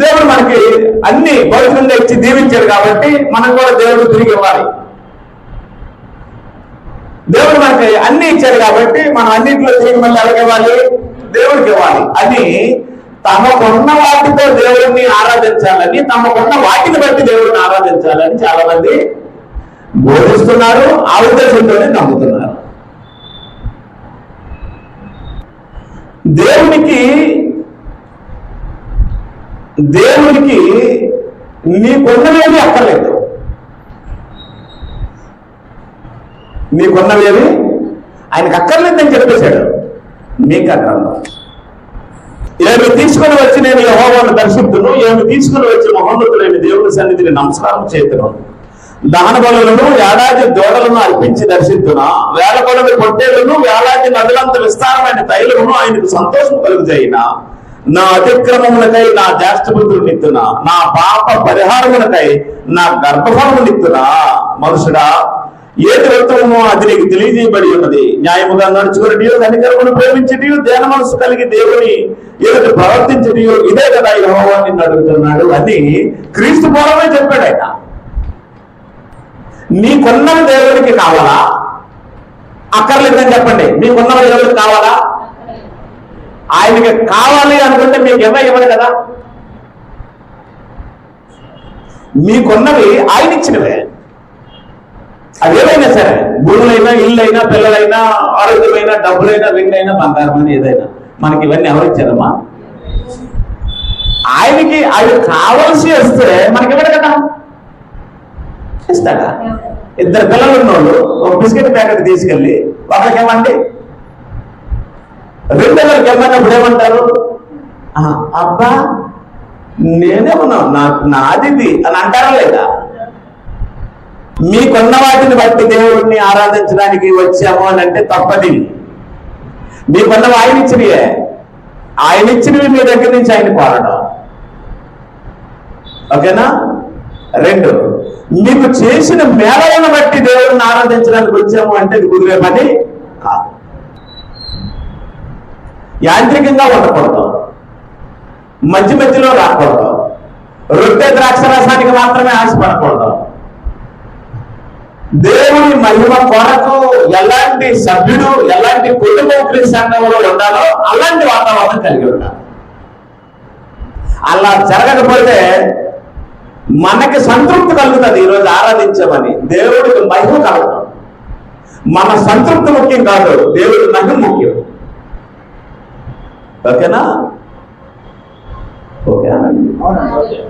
దేవుడు మనకి అన్ని భౌతికంగా ఇచ్చి దీవించాడు కాబట్టి మనం కూడా దేవుడు తిరిగి ఇవ్వాలి. దేవుడు మనకి అన్ని ఇచ్చాడు కాబట్టి మనం అన్నింటిలో తిరిగి మళ్ళీ ఎలాగివ్వాలి? దేవుడికి ఇవ్వాలి అని తమకున్న వాటితో దేవుడిని ఆరాధించాలని, తమకున్న వాటిని బట్టి దేవుడిని ఆరాధించాలని చాలా మంది బోధిస్తున్నారు. ఆ ఉద్దేశంతోనే నమ్ముతున్నారు. దేవునికి నీకున్నవేమి అక్కర్లేదు. నీకున్నవేమి ఆయనకు అక్కర్లేదని చెప్పేశాడు. మీకు అక్కర్లేదు. ఏమి తీసుకుని వచ్చి నేను యెహోవాను దర్శించును, ఏమి తీసుకుని వచ్చి మహోన్నతులైన దేవుని సన్నిధిని నమస్కారం చేతును, దహన బలులను ఏడాది దూడలను అర్పించి దర్శించునా, వేల కొలది పొట్టేళ్లను వేలాది నదులంత విస్తారమైన తైలమును ఆయనకు సంతోషం కలుగుతాయినా, నా అతిక్రమములకై నా జ్యేష్ఠపుత్రునిత్తునా, నా పాప పరిహారములకై నా గర్భఫలమునిత్తునా. మనుషుడా, ఏది వ్యక్తమో అది నీకు తెలియజేయబడి ఉన్నది. న్యాయముగా నడుచుకునియో, కనికరమును ప్రేమించటియో, ధ్యాన మనసు కలిగి దేవుని ఎదుటి ప్రవర్తించటియో ఇదే కదా యెహోవా నిన్ను అడుగుతున్నాడు అని క్రీస్తు పూర్వమే చెప్పాడు ఆయన. నీకున్నవి దేవుడికి కావాలా? అక్కర్లేదని చెప్పండి. మీకున్నవి దేవుడికి కావాలా? ఆయనకి కావాలి అనుకుంటే మీకు ఇవ్వదు కదా. మీకున్నవి ఆయన ఇచ్చినవే. అదేమైనా సరే, భూములైనా, ఇళ్ళైనా, పిల్లలైనా, ఆరోగ్యమైనా, డబ్బులైనా, వెండైనా, బంగారమైనా, ఏదైనా మనకి ఇవన్నీ ఎవరిచ్చారమ్మా? ఆయనకి అవి కావాల్సి వస్తే మనకి ఇవ్వడు కదా. ఇస్తాడా? ఇద్దరు పిల్లలు ఉన్నోళ్ళు ఒక బిస్కెట్ ప్యాకెట్ తీసుకెళ్ళి ఒకరికి ఇవ్వండి, రెండోళ్ళకి ఇవ్వనప్పుడు ఏమంటారు? అబ్బా నేనే ఉన్నావు, నాది అని అంటారా లేదా? మీకున్న వాటిని బట్టి దేవుడిని ఆరాధించడానికి వచ్చాము అని అంటే తప్పది. మీకున్నవి ఆయన ఇచ్చినవే, ఆయన ఇచ్చినవి మీ దగ్గర నుంచి ఆయన కోరడం. ఓకేనా? రెండు, మీకు చేసిన మేళలను బట్టి దేవుడిని ఆరాధించడానికి వచ్చాము అంటే ఇది కుదిరే పని కాదు. యాంత్రికంగా ఉండకూడదు, మధ్య మధ్యలో రాకూడదు, రొట్టె ద్రాక్షరసానికి మాత్రమే ఆశపడకూడదు. దేవుని మహిమ కొరకు ఎలాంటి సభ్యుడు, ఎలాంటి కుటుంబం క్రీస్తు సంఘంలో ఉండాలో అలాంటి వాతావరణం కలిగి ఉండాలి. అలా జరగకపోతే మనకి సంతృప్తి కలుగుతుంది. ఈరోజు ఆరాధించామని దేవుడికి మహిమ కలుగుతాం. మన సంతృప్తి ముఖ్యం కాదు, దేవుడి మహిమ ముఖ్యం. ఓకేనా? Okay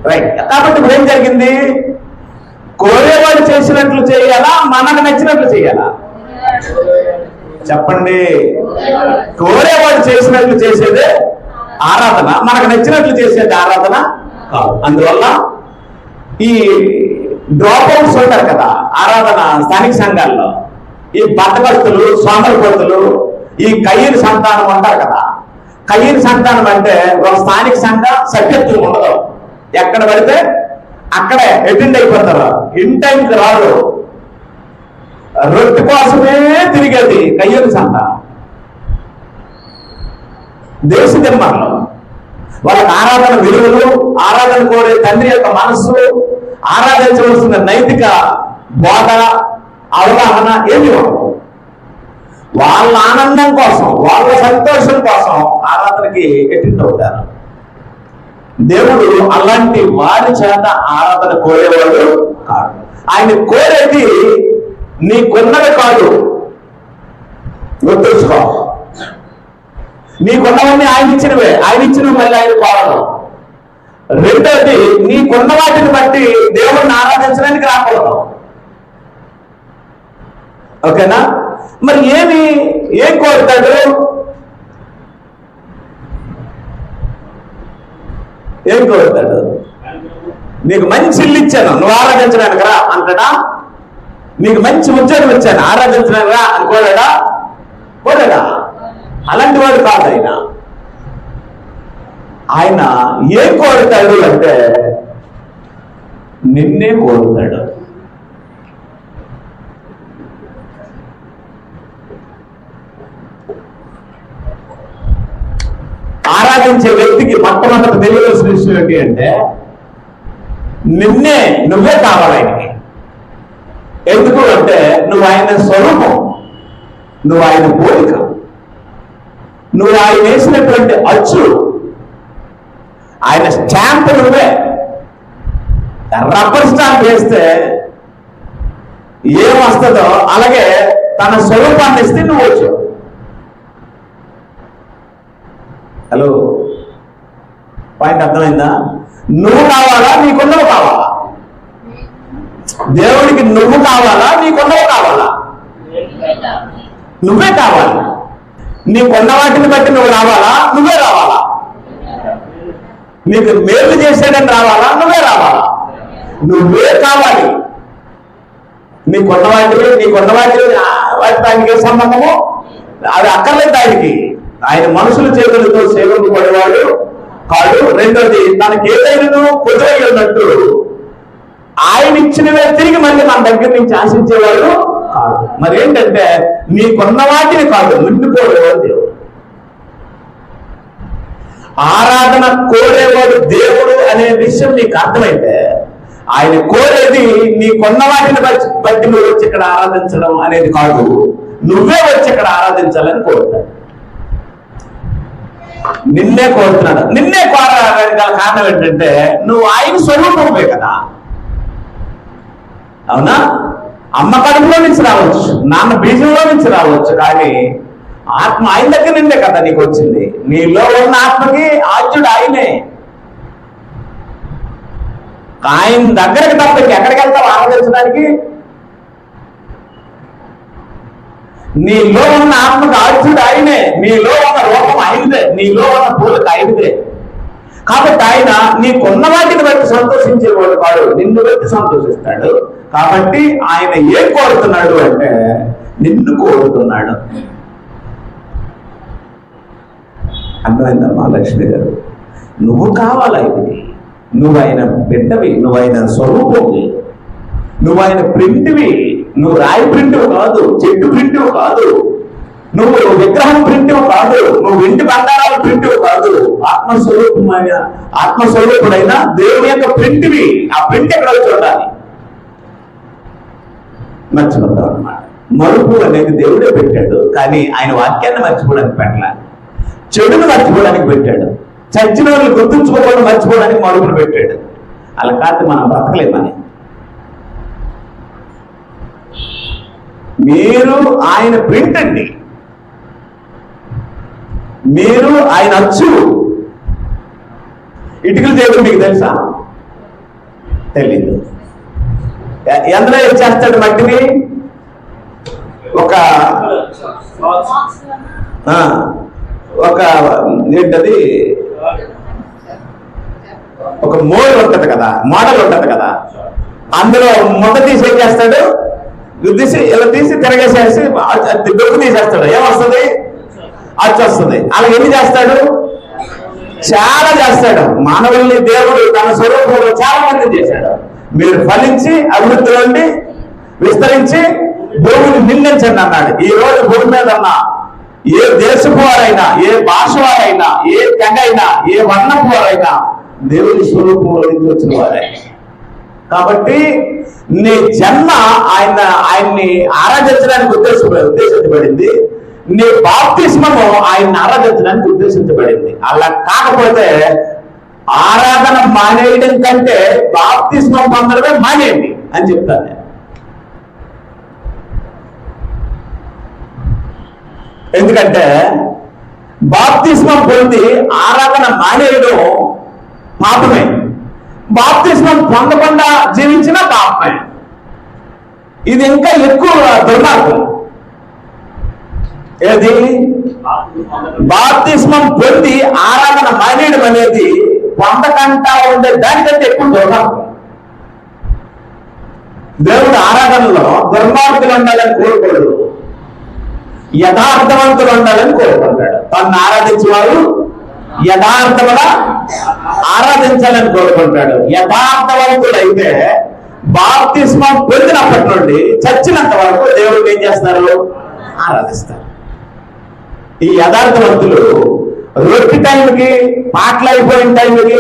right. కాబట్టి ఇప్పుడు ఏం జరిగింది? కోరేవాడు చేసినట్లు చేయాలా, మనకు నచ్చినట్లు చేయాలా? చెప్పండి. కోరేవాడు చేసినట్లు చేసేదే ఆరాధన, మనకు నచ్చినట్లు చేసేది ఆరాధన కాదు. అందువల్ల ఈ డ్రాప్ అవుట్స్ ఉంటారు కదా ఆరాధన స్థానిక సంఘాల్లో, ఈ బద్దకస్తులు, సోమరిపోతులు, ఈ కయ్యని సంతానం ఉంటారు కదా. కయ్యని సంతానం అంటే ఒక స్థానిక సంఘ సభ్యత్వం ఉండదు. ఎక్కడ పడితే అక్కడే అటెండ్ అయిపోతారు, ఇన్ టైంకి రాదు. రొట్టె కోసమే తిరిగేది కయ్యని సంతానం. దేశ దిమ్మర్లు వాళ్ళకి ఆరాధన విలువలు, ఆరాధన కోరే తండ్రి యొక్క మనస్సు, ఆరాధించవలసిన నైతిక బోధ, అవగాహన ఏమి ఉండవు. వాళ్ళ ఆనందం కోసం, వాళ్ళ సంతోషం కోసం ఆరాధనకి అటెండ్ అవుతారు. దేవుడు అలాంటి వారి చేత ఆరాధన కోరేవాడు కాదు. ఆయన కోరేది నీకున్నది కాదు, గుర్తుంచుకో. నీకున్నవన్నీ ఆయన ఇచ్చినవే, ఆయన ఇచ్చినవి మళ్ళీ ఆయన కోరడం. రెండోది, నీకున్న వాటిని బట్టి దేవుడిని ఆరాధించడానికి రాకూడదు. ఓకేనా? మరి ఏం కోరుతాడు? ఏం కోరుతాడు? నీకు మంచి ఇల్లు ఇచ్చాను, నువ్వు ఆరాధించడానికి రా అంటాడా? నీకు మంచి ఉద్యోగం ఇచ్చాను, ఆరాధించడానికి రా అని కోరాడా? కోరాడా? అలాంటి వాడు కాదు ఆయన. ఆయన ఏం కోరుతాడు అంటే నిన్నే కోరుతాడు. ఆరాధించే వ్యక్తికి మొట్టమొదటి తెలియవలసిన విషయం ఏంటి అంటే నువ్వే కావాలి ఆయనకి. ఎందుకు అంటే నువ్వు ఆయన స్వరూపం, నువ్వు ఆయన పోలిక, నువ్వు ఆయన వేసినటువంటి అచ్చు, ఆయన స్టాంప్ నువ్వే. రబ్బర్ స్టాంప్ వేస్తే ఏమొస్తుందో అలాగే తన స్వరూపాన్ని ఇస్తే నువ్వు వచ్చు. హలో, పాయింట్ అర్థమైందా? నువ్వు కావాలా, నీకున్నవు కావాలా? దేవుడికి నువ్వు కావాలా, నీకున్నవు కావాలా? నువ్వే కావాలి. నీకున్న వాటిని బట్టి నువ్వు రావాలా, నువ్వే రావాలా? నీకు మేలు చేసేదని రావాలా, నువ్వే రావాలా? నువ్వే కావాలి. నీకున్న వాటికి వాటికి ఆయనకి సంబంధము అది అక్కర్లేదు ఆయనకి. ఆయన మనుషుల చేతులతో సేవింపబడేవాడు కాదు. రెండోది, తనకి ఏదైనా కుదురై ఉన్నట్టు ఆయన ఇచ్చినవే తిరిగి మళ్ళీ మన దగ్గర నుంచి ఆశించేవాడు కాదు. మరి ఏంటంటే నీకున్న వాటిని కాదు, నిన్ను కోరేవాడు దేవుడు. ఆరాధన కోరేవాడు దేవుడు అనే విషయం నీకు అర్థమైతే ఆయన కోరేది నీకున్న వాటిని బట్టి నువ్వు వచ్చి ఇక్కడ ఆరాధించడం అనేది కాదు, నువ్వే వచ్చి ఇక్కడ ఆరాధించాలని కోరుతాడు. నిన్నే కోరుతున్నాడు. నిన్నే కోరడానికి గల కారణం ఏంటంటే నువ్వు ఆయన స్వరూపమే కదా. అవునా? అమ్మ కడుపులో నుంచి రావచ్చు, నాన్న బీజంలో నుంచి రావచ్చు, కానీ ఆత్మ ఆయన దగ్గర నిండే కదా నీకు వచ్చింది. నీలో ఉన్న ఆత్మకి ఆద్యుడు ఆయనే. ఆయన దగ్గరకు తప్ప ఎక్కడికి వెళ్తావు ఆరాధించడానికి? నీలో ఉన్న ఆత్మకు ఆద్యుడు ఆయనే, నీలో ఉన్న రూపం ఆయనదే, నీలో ఉన్న పూలకు ఆయనదే. కాబట్టి ఆయన నీకున్న వాటిని బట్టి సంతోషించేవాడు కాడు, నిన్ను బట్టి సంతోషిస్తాడు. కాబట్టి ఆయన ఏం కోరుతున్నాడు అంటే నిన్ను కోరుతున్నాడు. అర్థమైందమ్మా లక్ష్మి గారు? నువ్వు కావాలి ఆయనకి. నువ్వు ఆయన బిడ్డవి, నువ్వు ఆయన స్వరూపంవి, నువ్వు ఆయన ప్రింట్వి. నువ్వు రాయి ప్రింటివ్ కాదు, చెట్టు ప్రింటివ్ కాదు, నువ్వు విగ్రహం ప్రింటివ్ కాదు, నువ్వు వెండి బంగారాలు ప్రింటివ్ కాదు. ఆత్మస్వరూపుడైన దేవుని యొక్క ప్రింట్వి. ఆ ప్రింట్ ఎక్కడ చూడాలి? మర్చిపోతావు అన్నమాట. మరుపు అనేది దేవుడే పెట్టాడు, కానీ ఆయన వాక్యాన్ని మర్చిపోవడానికి పెట్టాలి. చెడును మర్చిపోవడానికి పెట్టాడు. చచ్చిన వాళ్ళు గుర్తుంచుకోకుండా మర్చిపోవడానికి మరుపును పెట్టాడు. అలా కాదు మనం బ్రతకలేమని. మీరు ఆయన ప్రింట్ అండి, మీరు ఆయన అచ్చు. ఇటుకలు దేవుడు మీకు తెలుసా? తెలీదు. ఎందులో చేస్తాడు మట్టిని? ఏంటది, ఒక మోడల్ ఉంటది కదా, అందులో మొట్ట తీసి ఏం చేస్తాడు? ఇలా తీసి తిరగేసేసి డొక్కు తీసేస్తాడు. ఏమొస్తుంది? అచ్చు వస్తుంది. అలా ఎన్ని చేస్తాడు? చాలా చేస్తాడు. మానవుల్ని దేవుడు తన స్వరూపంలో చాలా మంది చేశాడు. మీరు ఫలించి అభివృద్ధి నుండి విస్తరించి భూమిని నిందించండి అన్నాడు. ఈ రోజు భూమి మీద ఉన్న ఏ దేశపు వారైనా, ఏ భాష వారైనా, ఏ తెగ అయినా, ఏ వర్ణపు వారైనా దేవుని స్వరూపంలో నుంచి వచ్చిన వారే. కాబట్టి నీ జన్మ ఆయన్ని ఆరాధించడానికి ఉద్దేశించబడింది. నీ బాప్తిస్మము ఆయన్ని ఆరాధించడానికి ఉద్దేశించబడింది. అలా కాకపోతే ఆరాధన మానేయడం కంటే బాప్తిస్మం పొందడమే మానేయండి అని చెప్తాను నేను. ఎందుకంటే బాప్తిస్మం పొంది ఆరాధన మానేయడం పాపమే, బాప్తిస్మం పొందకుండా జీవించిన పాపమే. ఇది ఇంకా ఎక్కువ దుర్మార్గం. ఏది? బాప్తిస్మం పొంది ఆరాధన మానేయడం అనేది పొందకంటా ఉండే దానికంటే ఎక్కువ దుర్మార్గం. దేవుడు ఆరాధనలో దుర్మార్గులు ఉండాలని కోరుకోడు, యథార్థవంతులు ఉండాలని కోరుకుంటాడు. తను ఆరాధించేవారు యథార్థముగా ఆరాధించాలని కోరుకుంటాడు. యథార్థవంతులు అయితే బాప్తిస్మం పొందినప్పటి నుండి చచ్చినంత వరకు దేవుడు ఏం చేస్తారు? ఆరాధిస్తారు. ఈ యథార్థవంతులు రొట్టి టైంకి, పాటలు అయిపోయిన టైంకి,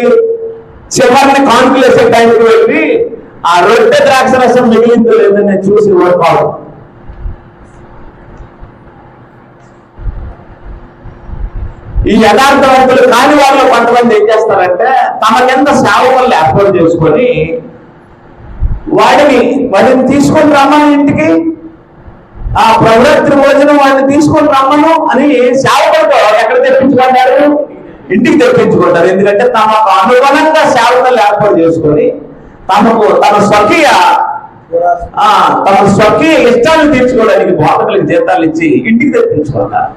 చివరిని కానుకలు వేసే టైంకి వెళ్ళి ఆ రొట్టె ద్రాక్ష రసం మిగిలిందో లేదని చూసి ఓడిపోవడం. ఈ యథార్థవంతులు కాని వాళ్ళు కొంతమంది ఏం చేస్తారంటే తమ కింద సేవకులను ఏర్పాటు చేసుకొని వాడిని తీసుకొని రమ్మను ఇంటికి, ఆ ప్రవృత్తి భోజనం వాడిని తీసుకొని రమ్మను అని సేవకులతో ఎక్కడ తెప్పించుకుంటారు? ఇంటికి తెప్పించుకుంటారు. ఎందుకంటే తమకు అనుగుణంగా సేవకులను ఏర్పాటు చేసుకొని తమ స్వకీయ ఇష్టాలను తీర్చుకోవడానికి బోధకులకు జీతాలు ఇచ్చి ఇంటికి తెప్పించుకుంటారు.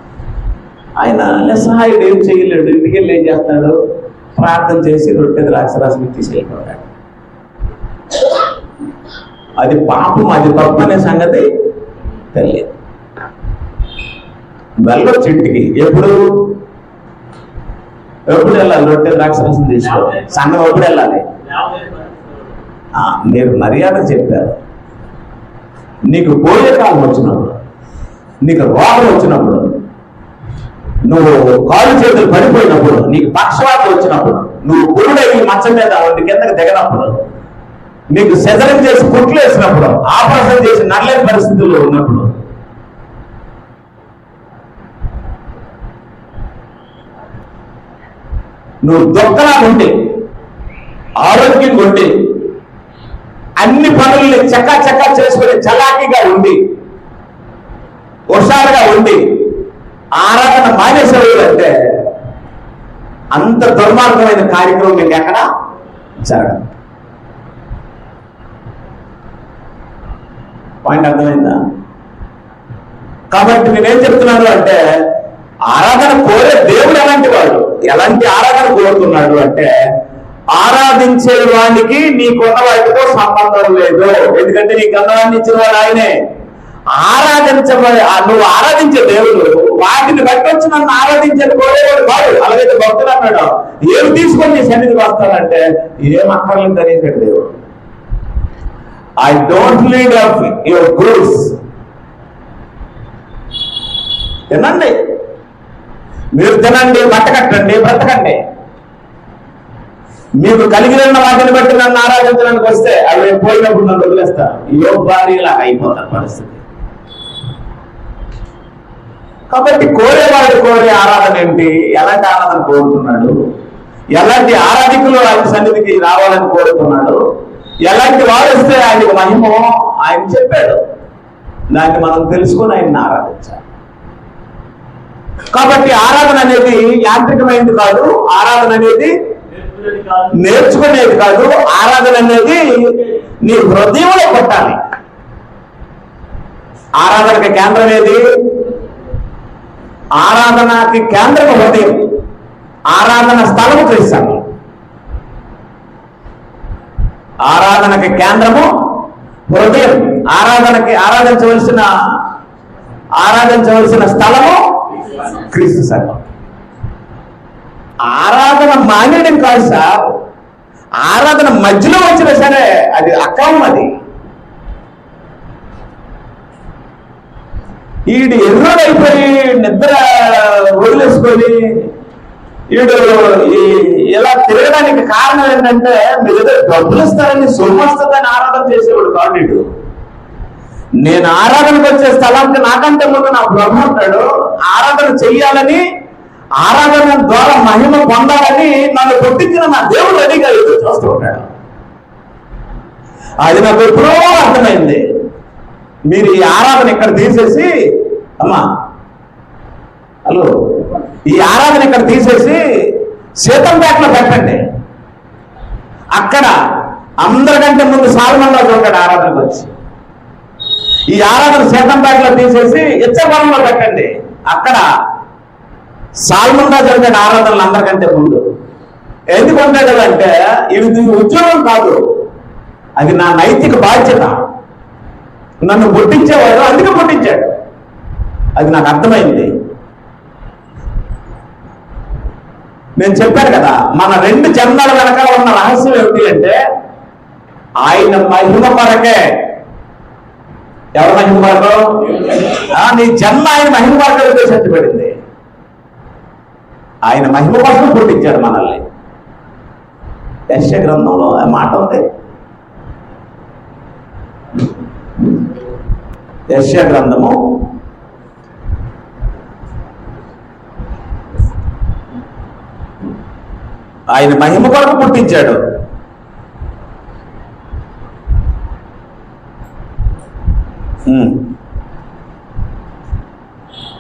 ఆయన నిస్సహాయుడు, ఏం చేయలేడు. ఇంటికి వెళ్ళి ఏం చేస్తాడు? ప్రార్థన చేసి రొట్టె ద్రాక్షరసం తీసుకెళ్ళిపోతాడు. అది పాపం, అది తప్పు అనే సంగతి తెలియదు. వెళ్ళొచ్చు ఇంటికి. ఎప్పుడు వెళ్ళాలి? రొట్టె ద్రాక్షరసం తీసుకోవాలి. సంఘం ఎప్పుడు వెళ్ళాలి? మీరు మర్యాద చెప్పారు. నీకు పోయే కాలం వచ్చినప్పుడు, నీకు రోగం వచ్చినప్పుడు, నువ్వు కాలు చేతులు పడిపోయినప్పుడు, నీకు పక్షవాతం వచ్చినప్పుడు, నువ్వు గురుడై మంచం మీద కిందకి దిగనప్పుడు, నీకు సెజరం చేసి కుట్లు వేసినప్పుడు, ఆపరేషన్ చేసి నల్లని పరిస్థితుల్లో ఉన్నప్పుడు, నువ్వు దుఃఖలా ఉండి ఆరోగ్యంగా ఉండి అన్ని పనుల్ని చక్కా చేసుకుని చలాకీగా ఉండి హుషారుగా ఉండి ఆరాధన మానేసేవాళ్ళు అంటే అంత దుర్మార్గమైన కార్యక్రమం మీకు ఎక్కడ జరగదు. పాయింట్ అర్థమైందా? కాబట్టి నేనేం చెప్తున్నాను అంటే ఆరాధన కోరే దేవుడు ఎలాంటి ఆరాధన కోరుతున్నాడు అంటే ఆరాధించే వాడికి నీకున్న వాటితో సంబంధం లేదు. ఎందుకంటే నీకు అన్నవాడిని ఇచ్చిన వాడు ఆయనే. నువ్వు ఆరాధించే దేవుడు వాటిని బట్టి వచ్చి నన్ను ఆరాధించేది కోరేవాడు కాదు. అలాగైతే భక్తులు అన్నాడు, ఏమి తీసుకొని నీ సన్నిధికి వస్తానంటే ఏం అక్కర్లేదు అనేసాడు దేవుడు. I don't lead of your goods. తినండి, మీరు తినండి, బట్ట కట్టండి, బ్రతకండి. మీకు కలిగిన వాటిని బట్టి నన్ను ఆరాధించడానికి వస్తే అవి పోయినప్పుడు నన్ను వదిలేస్తారు. యోగ్యాలా అయిపోతారు పరిస్థితి. కాబట్టి కోరేవాడు కోరే ఆరాధన ఏంటి? ఎలాంటి ఆరాధన కోరుతున్నాడు? ఎలాంటి ఆరాధికులు ఆయన సన్నిధికి రావాలని కోరుతున్నాడు? ఎలాంటి వాడు వస్తే ఆయనకు మహిమ ఆయన చెప్పాడు. దాన్ని మనం తెలుసుకొని ఆయన్ని ఆరాధించాలి. కాబట్టి ఆరాధన అనేది యాంత్రికమైనది కాదు, ఆరాధన అనేది నేర్చుకునేది కాదు. ఆరాధన అనేది నీ హృదయంలో కొట్టాలి. ఆరాధనకి కేంద్రం ఏది? ఆరాధనకి కేంద్రం హృదయం. ఆరాధన స్థలము క్రీస్తు. ఆరాధనకి కేంద్రము హృదయం. ఆరాధించవలసిన స్థలము క్రీస్తు సంఘం. ఆరాధన మానేయడం కాదు సార్, ఆరాధన మధ్యలో వచ్చినా సరే అది అక్రమం. అది ఈడు ఎర్రోడైపోయి నిద్ర వదిలేసుకొని ఈడు ఇలా తిరగడానికి కారణం ఏంటంటే మీరు ఏదో డబ్బులు ఇస్తారని సొమ్మస్తుందని ఆరాధన చేసేవాడు కాదు. ఈడు నేను ఆరాధనకు వచ్చే స్థలానికి నాకంటే ముందు నా బ్రహ్మ ఉంటాడు. ఆరాధన చెయ్యాలని ఆరాధన ద్వారా మహిమ పొందాలని నన్ను పుట్టించిన నా దేవుడు రెడీగా ఎదురు చూస్తూ ఉంటాడు. అది నాకు ఎప్పుడో అర్థమైంది. మీరు ఈ ఆరాధన ఇక్కడ తీసేసి, అమ్మా హలో, ఈ ఆరాధన ఇక్కడ తీసేసి సీతంపేటలో పెట్టండి. అక్కడ అందరికంటే ముందు సాల్మన్ రాజు ఉంటాడు ఆరాధనకు వచ్చి. ఈ ఆరాధన సీతంపేటలో తీసేసి ఇచ్చవరంలో పెట్టండి. అక్కడ సాల్మన్ రాజు ఉంటాడు ఆరాధనలు అందరికంటే ముందు. ఎందుకు ఉంటాడు అంటే ఇది ఉద్యోగం కాదు, అది నా నైతిక బాధ్యత. నన్ను పుట్టించేవాడు, అందుకే పుట్టించాడు. అది నాకు అర్థమైంది. నేను చెప్పాను కదా, మన 2 జన్మల వెనకాల ఉన్న రహస్యం ఏమిటి అంటే ఆయన మహిమ కొరకే. ఎవరి మహిమ కొరకు? నీ జన్మ ఆయన మహిమ కొరకే ఉద్దేశించబడింది. ఆయన మహిమ కోసం పుట్టించాడు మనల్ని. యెషయా గ్రంథంలో ఆ మాట ఉంది. యెషయా గ్రంథము 'ఆయన మహిమ కొరకు పుట్టించాడు.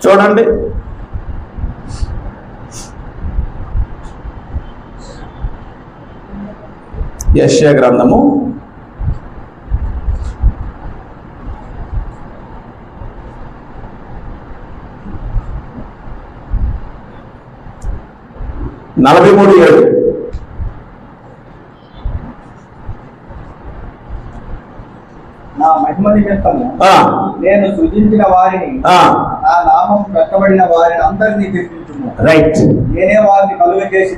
చూడండి, యెషయా గ్రంథము 43:7. నా మహిమ నిమిత్తము నేను సృజించిన వారిని, నా నామం పెట్టబడిన వారిని అందరినీ కీర్తించుము. రైట్. నేనే వారిని కలుగ చేసి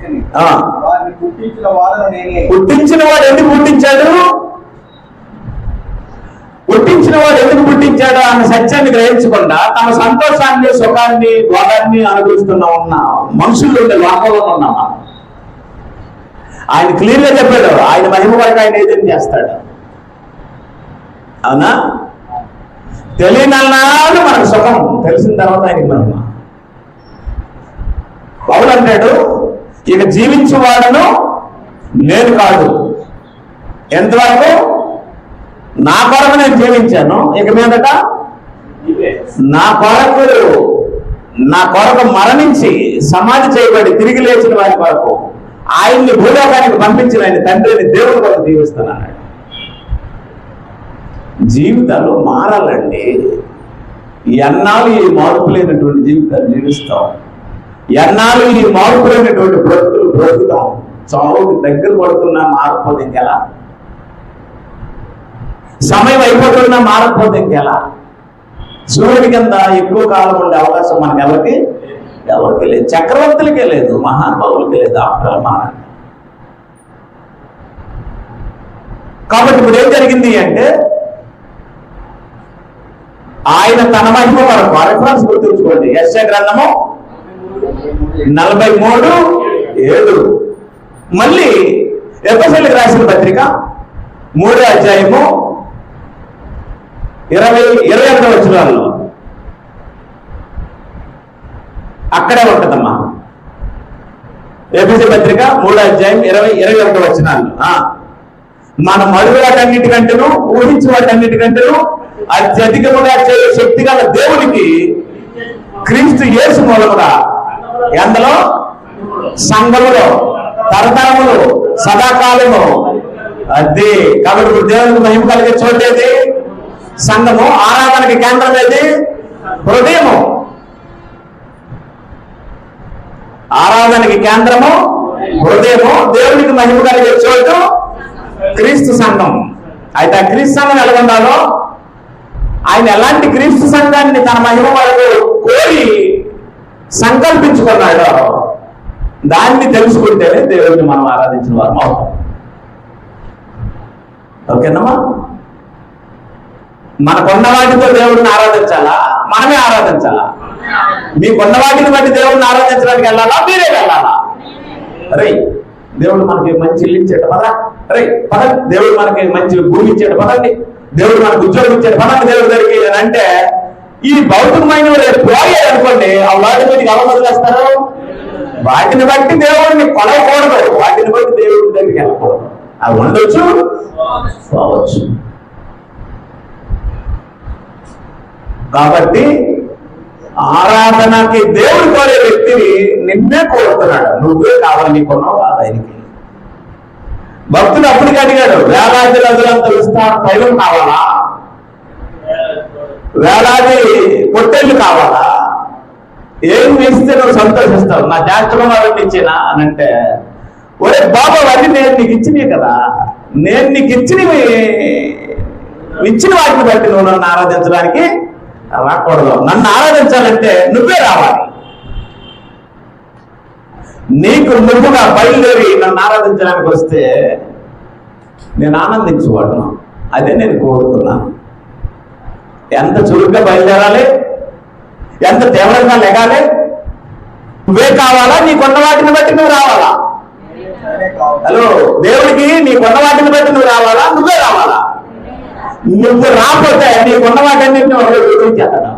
వారిని పుట్టించిన వారిని నేనే. పుట్టించిన వాడు ఎందుకు పుట్టించాడు? పుట్టించిన వాడు ఎందుకు పుట్టించాడు అన్న సత్యాన్ని గ్రహించకుండా తమ సంతోషాన్ని, సుఖాన్ని, భోగాన్ని అనుభవిస్తున్న ఉన్న మనుషులు ఉండే లోకంలో ఉన్నామా? ఆయన క్లియర్ గా చెప్పాడు, ఆయన మహిమ వరకు ఆయన ఏదైనా చేస్తాడు. అవునా? తెలియనన్నాడు మనకు సుఖం, తెలిసిన తర్వాత ఆయనకి మహిమ. పౌలు అంటాడు, ఇక జీవించేవాడును నేను కాదు, ఎంతవరకు నా కొరకు నేను జీవించాను, ఇక మీదట నా కొరకు మరణించి సమాధి చేయబడి తిరిగి లేచిన వారి కొరకు ఆయన్ని భూలోకానికి పంపించిన ఆయన తండ్రిని దేవుడి కొరకు జీవిస్తున్నాడు. జీవితాలు మారాలండి. ఎన్నాళ్ళు ఈ మార్పు లేనటువంటి జీవితాలు జీవిస్తాం, ఎన్నాళ్ళు ఈ మార్పు లేనటువంటి బ్రతుకులు బ్రతుకుతాం. చావుకి దగ్గర పడుతున్నా మారకపోతే ఇంకెలా? సమయం అయిపోతున్నా మారకపోతే ఇంకెలా? సూర్యుడి కింద ఎక్కువ కాలం ఉండే అవకాశం మనకి ఎవరికి లేదు. చక్రవర్తులకే లేదు, మహానుభావులకే లేదు. ఆఫ్టర్ మాన. కాబట్టి ఇప్పుడు ఏం జరిగింది అంటే ఆయన తన మహిమ వరకు రెఫరెన్స్ గుర్తుంచుకోండి. యెషయా గ్రంథము 43:7. మళ్ళీ ఎఫెసీయులకు రాసిన పత్రిక 3వ అధ్యాయము 21వ వచనాల్లో అక్కడే ఉంటుందమ్మా. ఎఫెసీ పత్రిక 3వ అధ్యాయం 21వ వచనాలు. మన మడుగులటన్నిటికంటేను ఊహించే వాటన్నిటికంటేను అత్యధికముగా చేయే శక్తి గల దేవునికి క్రీస్తు యేసు మూలముగా ఎందులో సంఘములో తరతరములు సదాకాలము అదే. కాబట్టి ఇప్పుడు దేవునికి మహిమ కలిగే చోటేది సంఘము. ఆరాధనకి కేంద్రం ఏది? హృదయము. ఆరాధనకి కేంద్రము హృదయము. దేవునికి మహిమ కలిగే చోటు క్రీస్తు సంఘం. అయితే ఆ క్రీస్తు సంఘం ఎలా ఉండాలో, ఆయన ఎలాంటి క్రీస్తు సంఘాన్ని తన మహిమ వరకు కోరి సంకల్పించుకున్నాడో దాన్ని తెలుసుకుంటేనే దేవుడిని మనం ఆరాధించిన వారు అవుతాం. ఓకేనమ్మా? మనకున్న వాటితో దేవుడిని ఆరాధించాలా, మనమే ఆరాధించాలా? మీకున్న వాటిని బట్టి దేవుడిని ఆరాధించడానికి వెళ్ళాలా, మీరే వెళ్ళాలా? రే దేవుడు మనకి మంచి ఇల్లు ఇచ్చాడు పదా, రే పదండి. దేవుడు మనకి మంచి భూమి ఇచ్చాడు పదండి. దేవుడు మనకు ఉద్యోగం ఇచ్చాడు పదండి దేవుడి దగ్గరికి అని అంటే, ఈ భౌతికమైన పోయాడు అనుకోండి, ఆ వాటి మీదకి ఎలా వదిలేస్తారు? వాటిని బట్టి దేవుడిని కొలవకూడదు, వాటిని బట్టి దేవుడి దగ్గరికి వెళ్ళకూడదు. అవి ఉండొచ్చు, పోవచ్చు. కాబట్టి ఆరాధనకి దేవుడు కోరే వ్యక్తిని నిన్నే కోరుతున్నాడు. నువ్వే కావాలి, నీకున్నావు కాదు ఆయనకి. భక్తుడు అప్పటికి అడిగాడు, వేలాది రోజులంత విస్తార తైలం కావాలా, వేలాది పొట్టెళ్ళు కావాలా, ఏం ఇస్తే నువ్వు సంతోషిస్తావు, నా జాతకం అవన్నీ ఇచ్చినా అని అంటే, ఒరే బాబు అవన్నీ నేను నీకు ఇచ్చినవి కదా, నేను నీకు ఇచ్చిన వాటిని బట్టి నువ్వు నన్ను ఆరాధించడానికి రాకూడదు. నన్ను ఆరాధించాలంటే నువ్వే రావాలి. నీకు నువ్వుగా బయలుదేరి నన్ను ఆరాధించడానికి వస్తే నేను ఆనందించుకోవడం, అదే నేను కోరుతున్నాను. ఎంత చురుగ్గా బయలుదేరాలి, ఎంత తీవ్రంగా లెగాలి, నువ్వే కావాలా, నీకున్న వాటిని బట్టి నువ్వు రావాలా? హలో, దేవుడికి నీకున్న వాటిని బట్టి నువ్వు రావాలా, నువ్వే రావాలా? నువ్వు రాకపోతే నీకున్న వాటన్నింటినీ చేస్తాడు,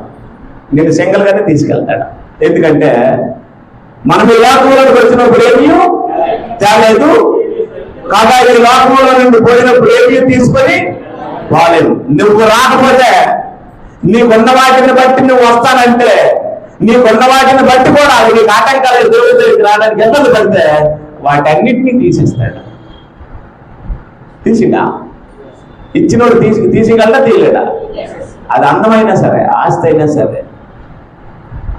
నేను సింగిల్ గానే తీసుకెళ్తాడు. ఎందుకంటే మనం ఈ లోకంలోకి వచ్చినప్పుడు ఏమీ తేలేదు, కాగా ఈ లోకంలో నుండి పోయినప్పుడు ఏమీ తీసుకొని పోలేదు. నువ్వు రాకపోతే నీకున్న వాటిని బట్టి నువ్వు వస్తానంటే, నీకున్న వాటిని బట్టి కూడా నీకు ఆటంకాలు దేవుడి దగ్గరికి రావడానికి ఇబ్బంది పడితే వాటన్నిటినీ తీసేస్తాడు. తీసిగా ఇచ్చినోడు తీసిగలడా తీయలేడా? అది అందమైనా సరే, ఆస్తి అయినా సరే,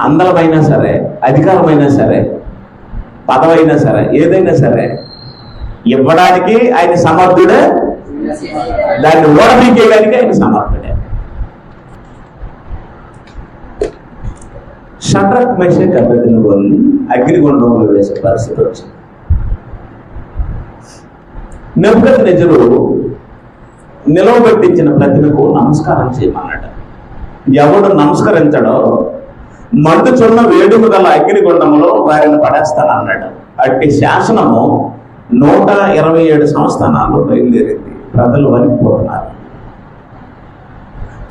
అందమైనా సరే, అధికారమైనా సరే, పదవైనా సరే, ఏదైనా సరే ఇవ్వడానికి ఆయన సమర్థుడే, దాన్ని ఓడబీకేయడానికి ఆయన సమర్థుడే. షడ్రక్ మెషక్ అభ్యర్థిని అగ్నిగుండంలో వేసే పరిస్థితి వచ్చింది. నెబుకద్నెజరు నిలవబెట్టించిన ప్రతిమకు నమస్కారం చేయమన్నాడు. ఎవడు నమస్కరించడో మండుచున్న వేడుక గల అగ్నిగుండములో వారిని పడేస్తానన్నాడు. అట్టి శాసనము 127 సంస్థానాల్లో బయలుదేరింది. ప్రజలు వణికిపోతున్నారు.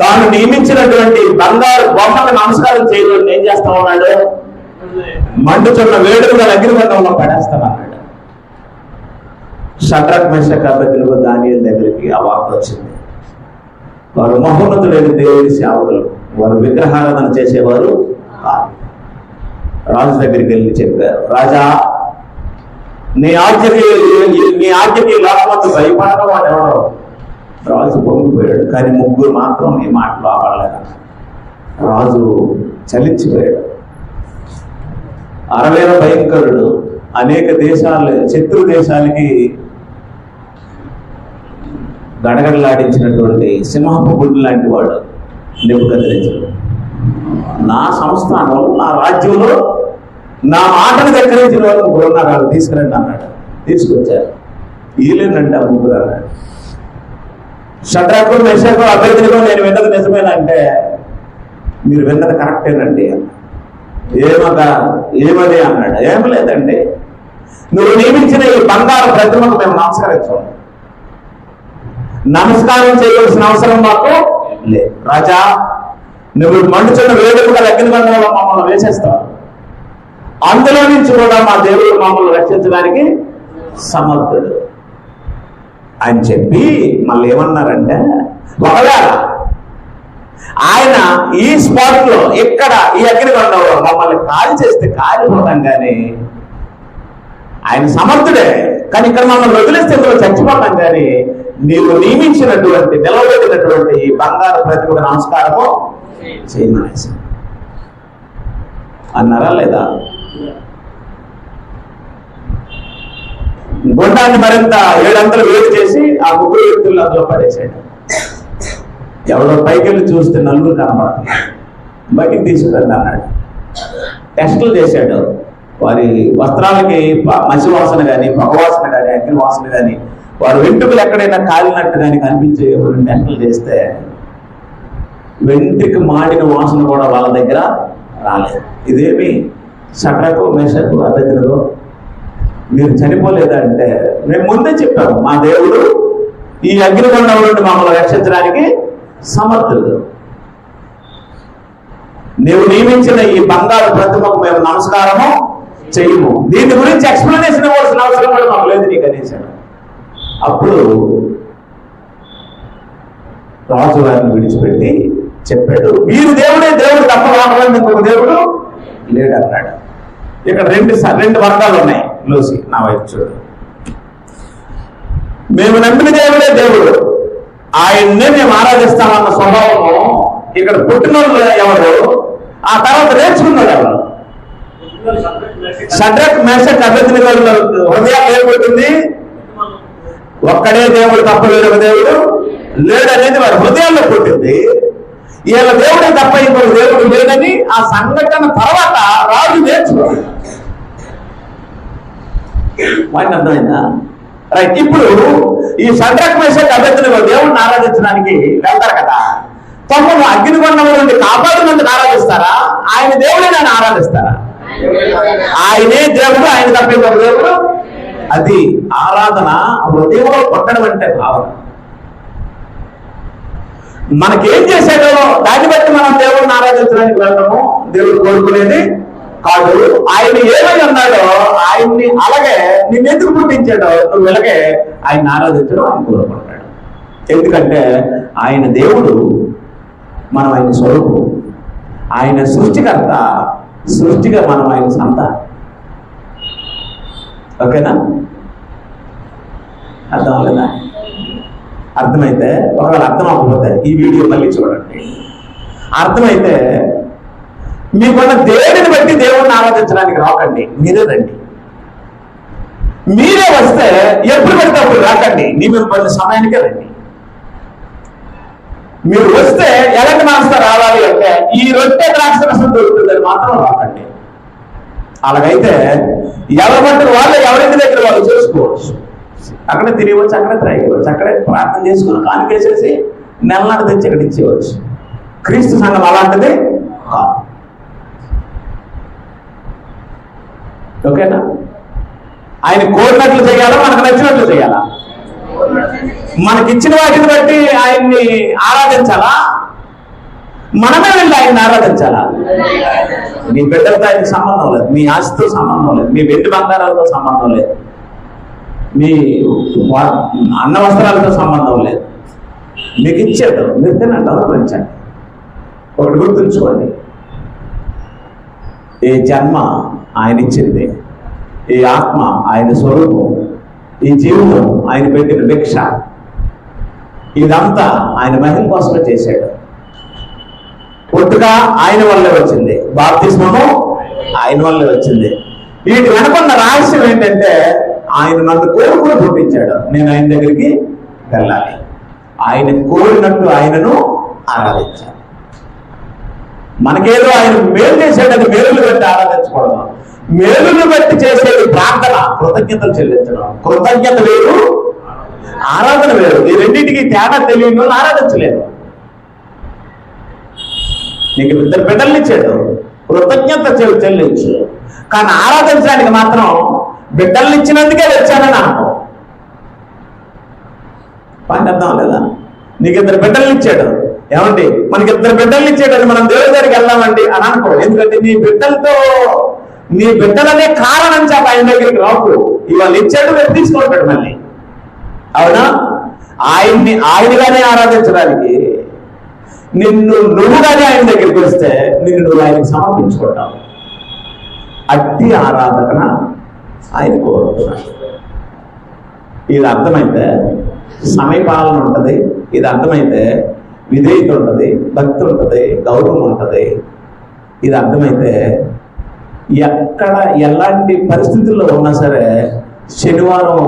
తాను నియమించినటువంటి బంగారు బొమ్మకు నమస్కారం చేయడం ఏం చేస్తా ఉన్నాడు? మండుచున్న వేడుక గల అగ్నిగుండంలో పడేస్తానన్నాడు. షడ్రక్ మెషక్ అబేద్నెగో దానియేలు దగ్గరికి ఆ వార్త వచ్చింది. వారు మహోన్నతులైన దేవుడి సేవకులు, వారు విగ్రహారాధన చేసేవారు కాదు. రాజు దగ్గరికి వెళ్ళి చెప్పారు, రాజా నీ ఆజ్ఞకి లోకమంతా భయపడడం వాడు ఎవడో. రాజు పొంగిపోయాడు, కానీ ముగ్గురు మాత్రం నీ మాటలు ఆడలేదు. రాజు చలించిపోయాడు. అరవేల భయంకరుడు, అనేక దేశాలు, శత్రు దేశాలకి గడగడలాడించినటువంటి సింహపు గుడ్డు లాంటి వాడు నెబుకద్నెజరు. నా సంస్థానం, నా రాజ్యంలో నా మాటను దగ్గరించిన వాళ్ళు ముగ్గురు ఉన్నారు, వాళ్ళు తీసుకురండి అన్నాడు. తీసుకొచ్చారు. ఈలేనంటే ఆ ముగ్గురు అన్నాడు. షడ్రక్ మెషక్ అబేద్నెగో నేను విన్నది నిజమేనా అంటే, మీరు విన్నది కరెక్టేనండి. ఏమది అన్నాడు. ఏం లేదండి, నువ్వు నియమించిన ఈ బంగారు ప్రతిమకు మేము నమస్కరించాం, నమస్కారం చేయవలసిన అవసరం మాకు లేదు. రాజా నువ్వు మండుచున్న వేడుక అగ్నిగుండంలో మమ్మల్ని వేసేస్తావు, అందులో నుంచి కూడా మా దేవుడు మమ్మల్ని రక్షించడానికి సమర్థుడు అని చెప్పి మళ్ళీ ఏమన్నారంటే, ఒకవేళ ఆయన ఈ స్పాట్ లో ఇక్కడ ఈ అగ్నిగుండంలో మమ్మల్ని కాల్ చేస్తే కాలిపోతాం, కానీ ఆయన సమర్థుడే, కానీ ఇక్కడ మమ్మల్ని వదిలేస్తే ఇందులో చచ్చిపోతాం, కానీ నీవు నియమించినటువంటి నిలవబెట్టినటువంటి ఈ బంగారు ప్రతిమకు నమస్కారము చేయమనేసి అన్నారా లేదా? గుండాన్ని మరింత 7 అంతలు వేడి చేసి ఆ ముగ్గురు వ్యక్తులు అందులో పడేసాడు. ఎవరో పైకి వెళ్ళి చూస్తే నలుగురు కనబడుతుంది, బయటికి తీసుకురండి అన్నాడు. టెస్టులు చేశాడు. వారి వస్త్రాలకి మసి వాసన కానీ, పొగవాసన కానీ, అగ్ని వాసన కానీ, వారి వెంట్రుకలు ఎక్కడైనా కాలినట్టు కానీ కనిపించే టెస్టులు చేస్తే వెంట్రుక మాడిన వాసన కూడా వాళ్ళ దగ్గర రాలేదు. ఇదేమి షడ్రక్ మెషక్ అబేద్నెగో మీరు చనిపోలేదా అంటే, మేము ముందే చెప్పాము మా దేవుడు ఈ అగ్నిగుండం నుండి మమ్మల్ని రక్షించడానికి సమర్థుడు. నీవు నియమించిన ఈ బంగారు ప్రతిమకు మేము నమస్కారము చెయ్యము. దీని గురించి ఎక్స్ప్లెనేషన్ ఇవ్వాల్సిన అవసరం కూడా మాకు లేదు నీకు అనేసాడు. అప్పుడు రాజు గారిని విడిచిపెట్టి చెప్పాడు, మీరు దేవుడే దేవుడు తప్ప రావడం ఇంకొక దేవుడు లేడు అన్నాడు. ఇక్కడ రెండు వర్గాలు ఉన్నాయి. లూసి నా వైపు చూడు. మేము నమ్మిన దేవుడే దేవుడు, ఆయన్నే మేము ఆరాధిస్తామన్న స్వభావము ఇక్కడ పుట్టిన ఎవరు, ఆ తర్వాత నేర్చుకున్నాడు ఎవరు? షడ్రక్ మేషక్ అబేద్నెగోల హృదయాలు ఏర్పడుతుంది. ఒక్కడే దేవుడు తప్ప వేరొక దేవుడు లేడు అనేది వారి హృదయాల్లో పుట్టింది. వీళ్ళ దేవుడే తప్ప ఇంకొక దేవుడు లేదని ఆ సంఘటన తర్వాత రాజు నేర్చుకోవాలి. వాటిని అర్థమైందా? రైట్. ఇప్పుడు ఈ షడ్రక్ మేషక్ అబేద్నెగో దేవుడిని ఆరాధించడానికి వెళ్తారు కదా, తమను అగ్నిగుండం నుండి కాపాడినందుకు ఆరాధిస్తారా, ఆయన దేవుడే నన్ను ఆరాధిస్తారా? ఆయనే దేవుడు, ఆయన తప్ప ఇంకొక దేవుడు. అది ఆరాధన హృదయంలో పట్టడం అంటే భావన. మనకేం చేశాడో దాన్ని బట్టి మనం దేవుడిని ఆరాధించడానికి వెళ్తాము. దేవుడు కోరుకునేది కాదు. ఆయన ఏమై ఉన్నాడో ఆయన్ని అలాగే నిన్నెందుకు పుట్టించాడో నువ్వు ఇలాగే ఆయన్ని ఆరాధించడం ఆయన కోరుకుంటాడు. ఎందుకంటే ఆయన దేవుడు, మనం ఆయన స్వరూపం, ఆయన సృష్టికర్త, సృష్టిగా మనం ఆయన సంతానం. ఓకేనా? అర్థం అవ్వలేదా? అర్థమైతే, ఒకవేళ అర్థం అవ్వకపోతే ఈ వీడియో మళ్ళీ చూడండి. అర్థమైతే మీకున్న దేవుడిని బట్టి దేవుడిని ఆరాధించడానికి రాకండి, మీరే రండి. మీరే వస్తే ఎప్పుడు పడితే అప్పుడు రాకండి, మీరు కొన్ని సమయానికే రండి. మీరు వస్తే ఎలాంటి మనసుతో రావాలి అంటే ఈ రొట్టె ద్రాక్షరసం దొరుకుతుందని మాత్రం రాకండి. అలాగైతే ఎవరి మట్టుకు వాళ్ళు ఎవరింటి దగ్గర వాళ్ళు చేసుకోవచ్చు, అక్కడే తిరిగవచ్చు, అక్కడే త్రాగవచ్చు, అక్కడే ప్రార్థన చేసుకుని కానికేసేసి నెలనాడు తెచ్చి ఇక్కడ ఇచ్చేవచ్చు. క్రీస్తు సంఘం అలాంటిది కాదు. ఓకేనా? ఆయన కోరినట్లు చేయాలా, మనకు నచ్చినట్లు చేయాలా? మనకిచ్చిన వాటిని బట్టి ఆయన్ని ఆరాధించాలా, మనమే వెళ్ళి ఆయన్ని ఆరాధించాలా? మీ బిడ్డలతో ఆయనకి సంబంధం లేదు, మీ ఆస్తితో సంబంధం లేదు, మీ వెండి బంగారాలతో సంబంధం లేదు, మీ అన్న వస్త్రాలతో సంబంధం లేదు. మీకు ఇచ్చాడు, మీరు తినండి, అనుభవించండి. ఒకటి గుర్తుంచుకోండి, ఈ జన్మ ఆయన ఇచ్చింది, ఈ ఆత్మ ఆయన స్వరూపం, ఈ జీవితం ఆయన పెట్టిన భిక్ష, ఇదంతా ఆయన మహిమ కోసమే చేశాడు. పుట్టుక ఆయన వల్లే వచ్చింది, బాప్తిస్మము ఆయన వల్లే వచ్చింది. వీటి వెనుకున్న రహస్యం ఏంటంటే ఆయన నన్ను కోరుకుని పుట్టించాడు, నేను ఆయన దగ్గరికి వెళ్ళాలి, ఆయన కోరినట్టు ఆయనను ఆరాధించాలి. మనకేదో ఆయన మేలు చేసేటది మేలును బట్టి ఆరాధించకూడదు, మేలును బట్టి చేసేది ప్రార్థన, కృతజ్ఞతలు చెల్లించడం. కృతజ్ఞత వేరు, ఆరాధన వేరు. ఈ రెండింటికి తేడా తెలియని వాళ్ళు ఆరాధించలేరు. నీకు ఇద్దరు బిడ్డల్ని ఇచ్చాడు, కృతజ్ఞత చెల్లించు, కానీ ఆరాధించడానికి మాత్రం బిడ్డల్ని ఇచ్చినందుకే వచ్చానని అనుకో. పని అర్థం లేదా? నీకు ఇద్దరు బిడ్డల్ని ఇచ్చాడు, ఏమండి మనకి ఇద్దరు బిడ్డల్ని ఇచ్చాడని మనం దేవుడి దగ్గరికి వెళ్దామండి అని అనుకో. ఎందుకంటే నీ బిడ్డలనే కారణం చేత ఆయన దగ్గరికి రాకు. ఇవాళ ఇచ్చాడు, రేపు తీసుకుంటాడు మళ్ళీ. అవునా? ఆయనగానే ఆరాధించడానికి నువ్వుగానే ఆయన దగ్గరికి వస్తే నువ్వు ఆయనకి సమర్పించుకుంటావు. అట్టి ఆరాధన ఆయన కోరుతున్నాడు. ఇది అర్థమైతే సమయపాలన ఉంటుంది, ఇది అర్థమైతే విధేయత ఉంటుంది, భక్తి ఉంటుంది, గౌరవం ఉంటుంది. ఇది అర్థమైతే ఎక్కడ ఎలాంటి పరిస్థితుల్లో ఉన్నా సరే శనివారం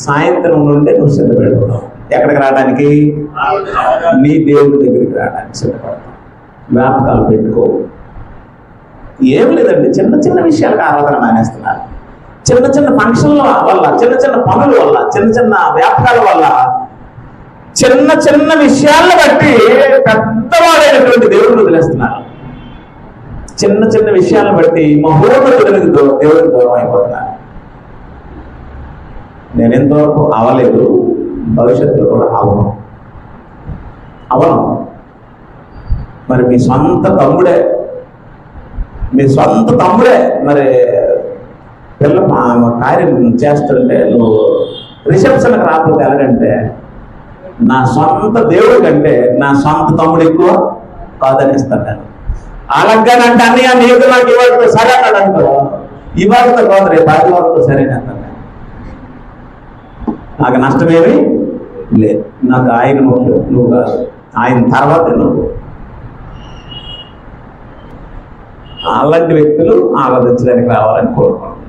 సాయంత్రం నుండే నువ్వు సిద్ధపెడతావు. ఎక్కడికి రావడానికి? నీ దేవుడి దగ్గరికి రావడానికి సిద్ధపడతావు. జ్ఞాపకాలు పెట్టుకో. ఏం లేదండి, చిన్న చిన్న విషయాలకు ఆరాధన మానేస్తున్నారు. చిన్న చిన్న ఫంక్షన్ల వల్ల, చిన్న చిన్న పనుల వల్ల, చిన్న చిన్న వ్యాపకాల వల్ల, చిన్న చిన్న విషయాలను బట్టి పెద్దవాడైనటువంటి దేవుడిని వదిలేస్తున్నారు. చిన్న చిన్న విషయాలను బట్టి మహోన్నతుడికి దేవుడికి దూరం అయిపోతున్నారు. నేను ఎంతవరకు అవలేదు, భవిష్యత్తులో కూడా అవను. మరి మీ సొంత తమ్ముడే మరి పిల్ల కార్యం చేస్తుంటే నువ్వు రిసెప్షన్కి రాకపోతే ఎలాగంటే నా సొంత దేవుడి కంటే నా సొంత తమ్ముడు ఎక్కువ కాదని ఇస్తాను నేను. అలాగనంటే అన్నయ్య నీకు నాకు ఇవాళతో సరే అన్నాడు అనుకో, ఇవాళతో కాదు రేపు ఆదివారంతో సరేనే అంటాను నేను. నాకు నష్టమేమీ లేదు. నాకు ఆయన ముఖ్యం, నువ్వు కాదు. ఆయన తర్వాత నువ్వు. అలాంటి వ్యక్తులు ఆరాధించడానికి రావాలని కోరుకుంటున్నాను.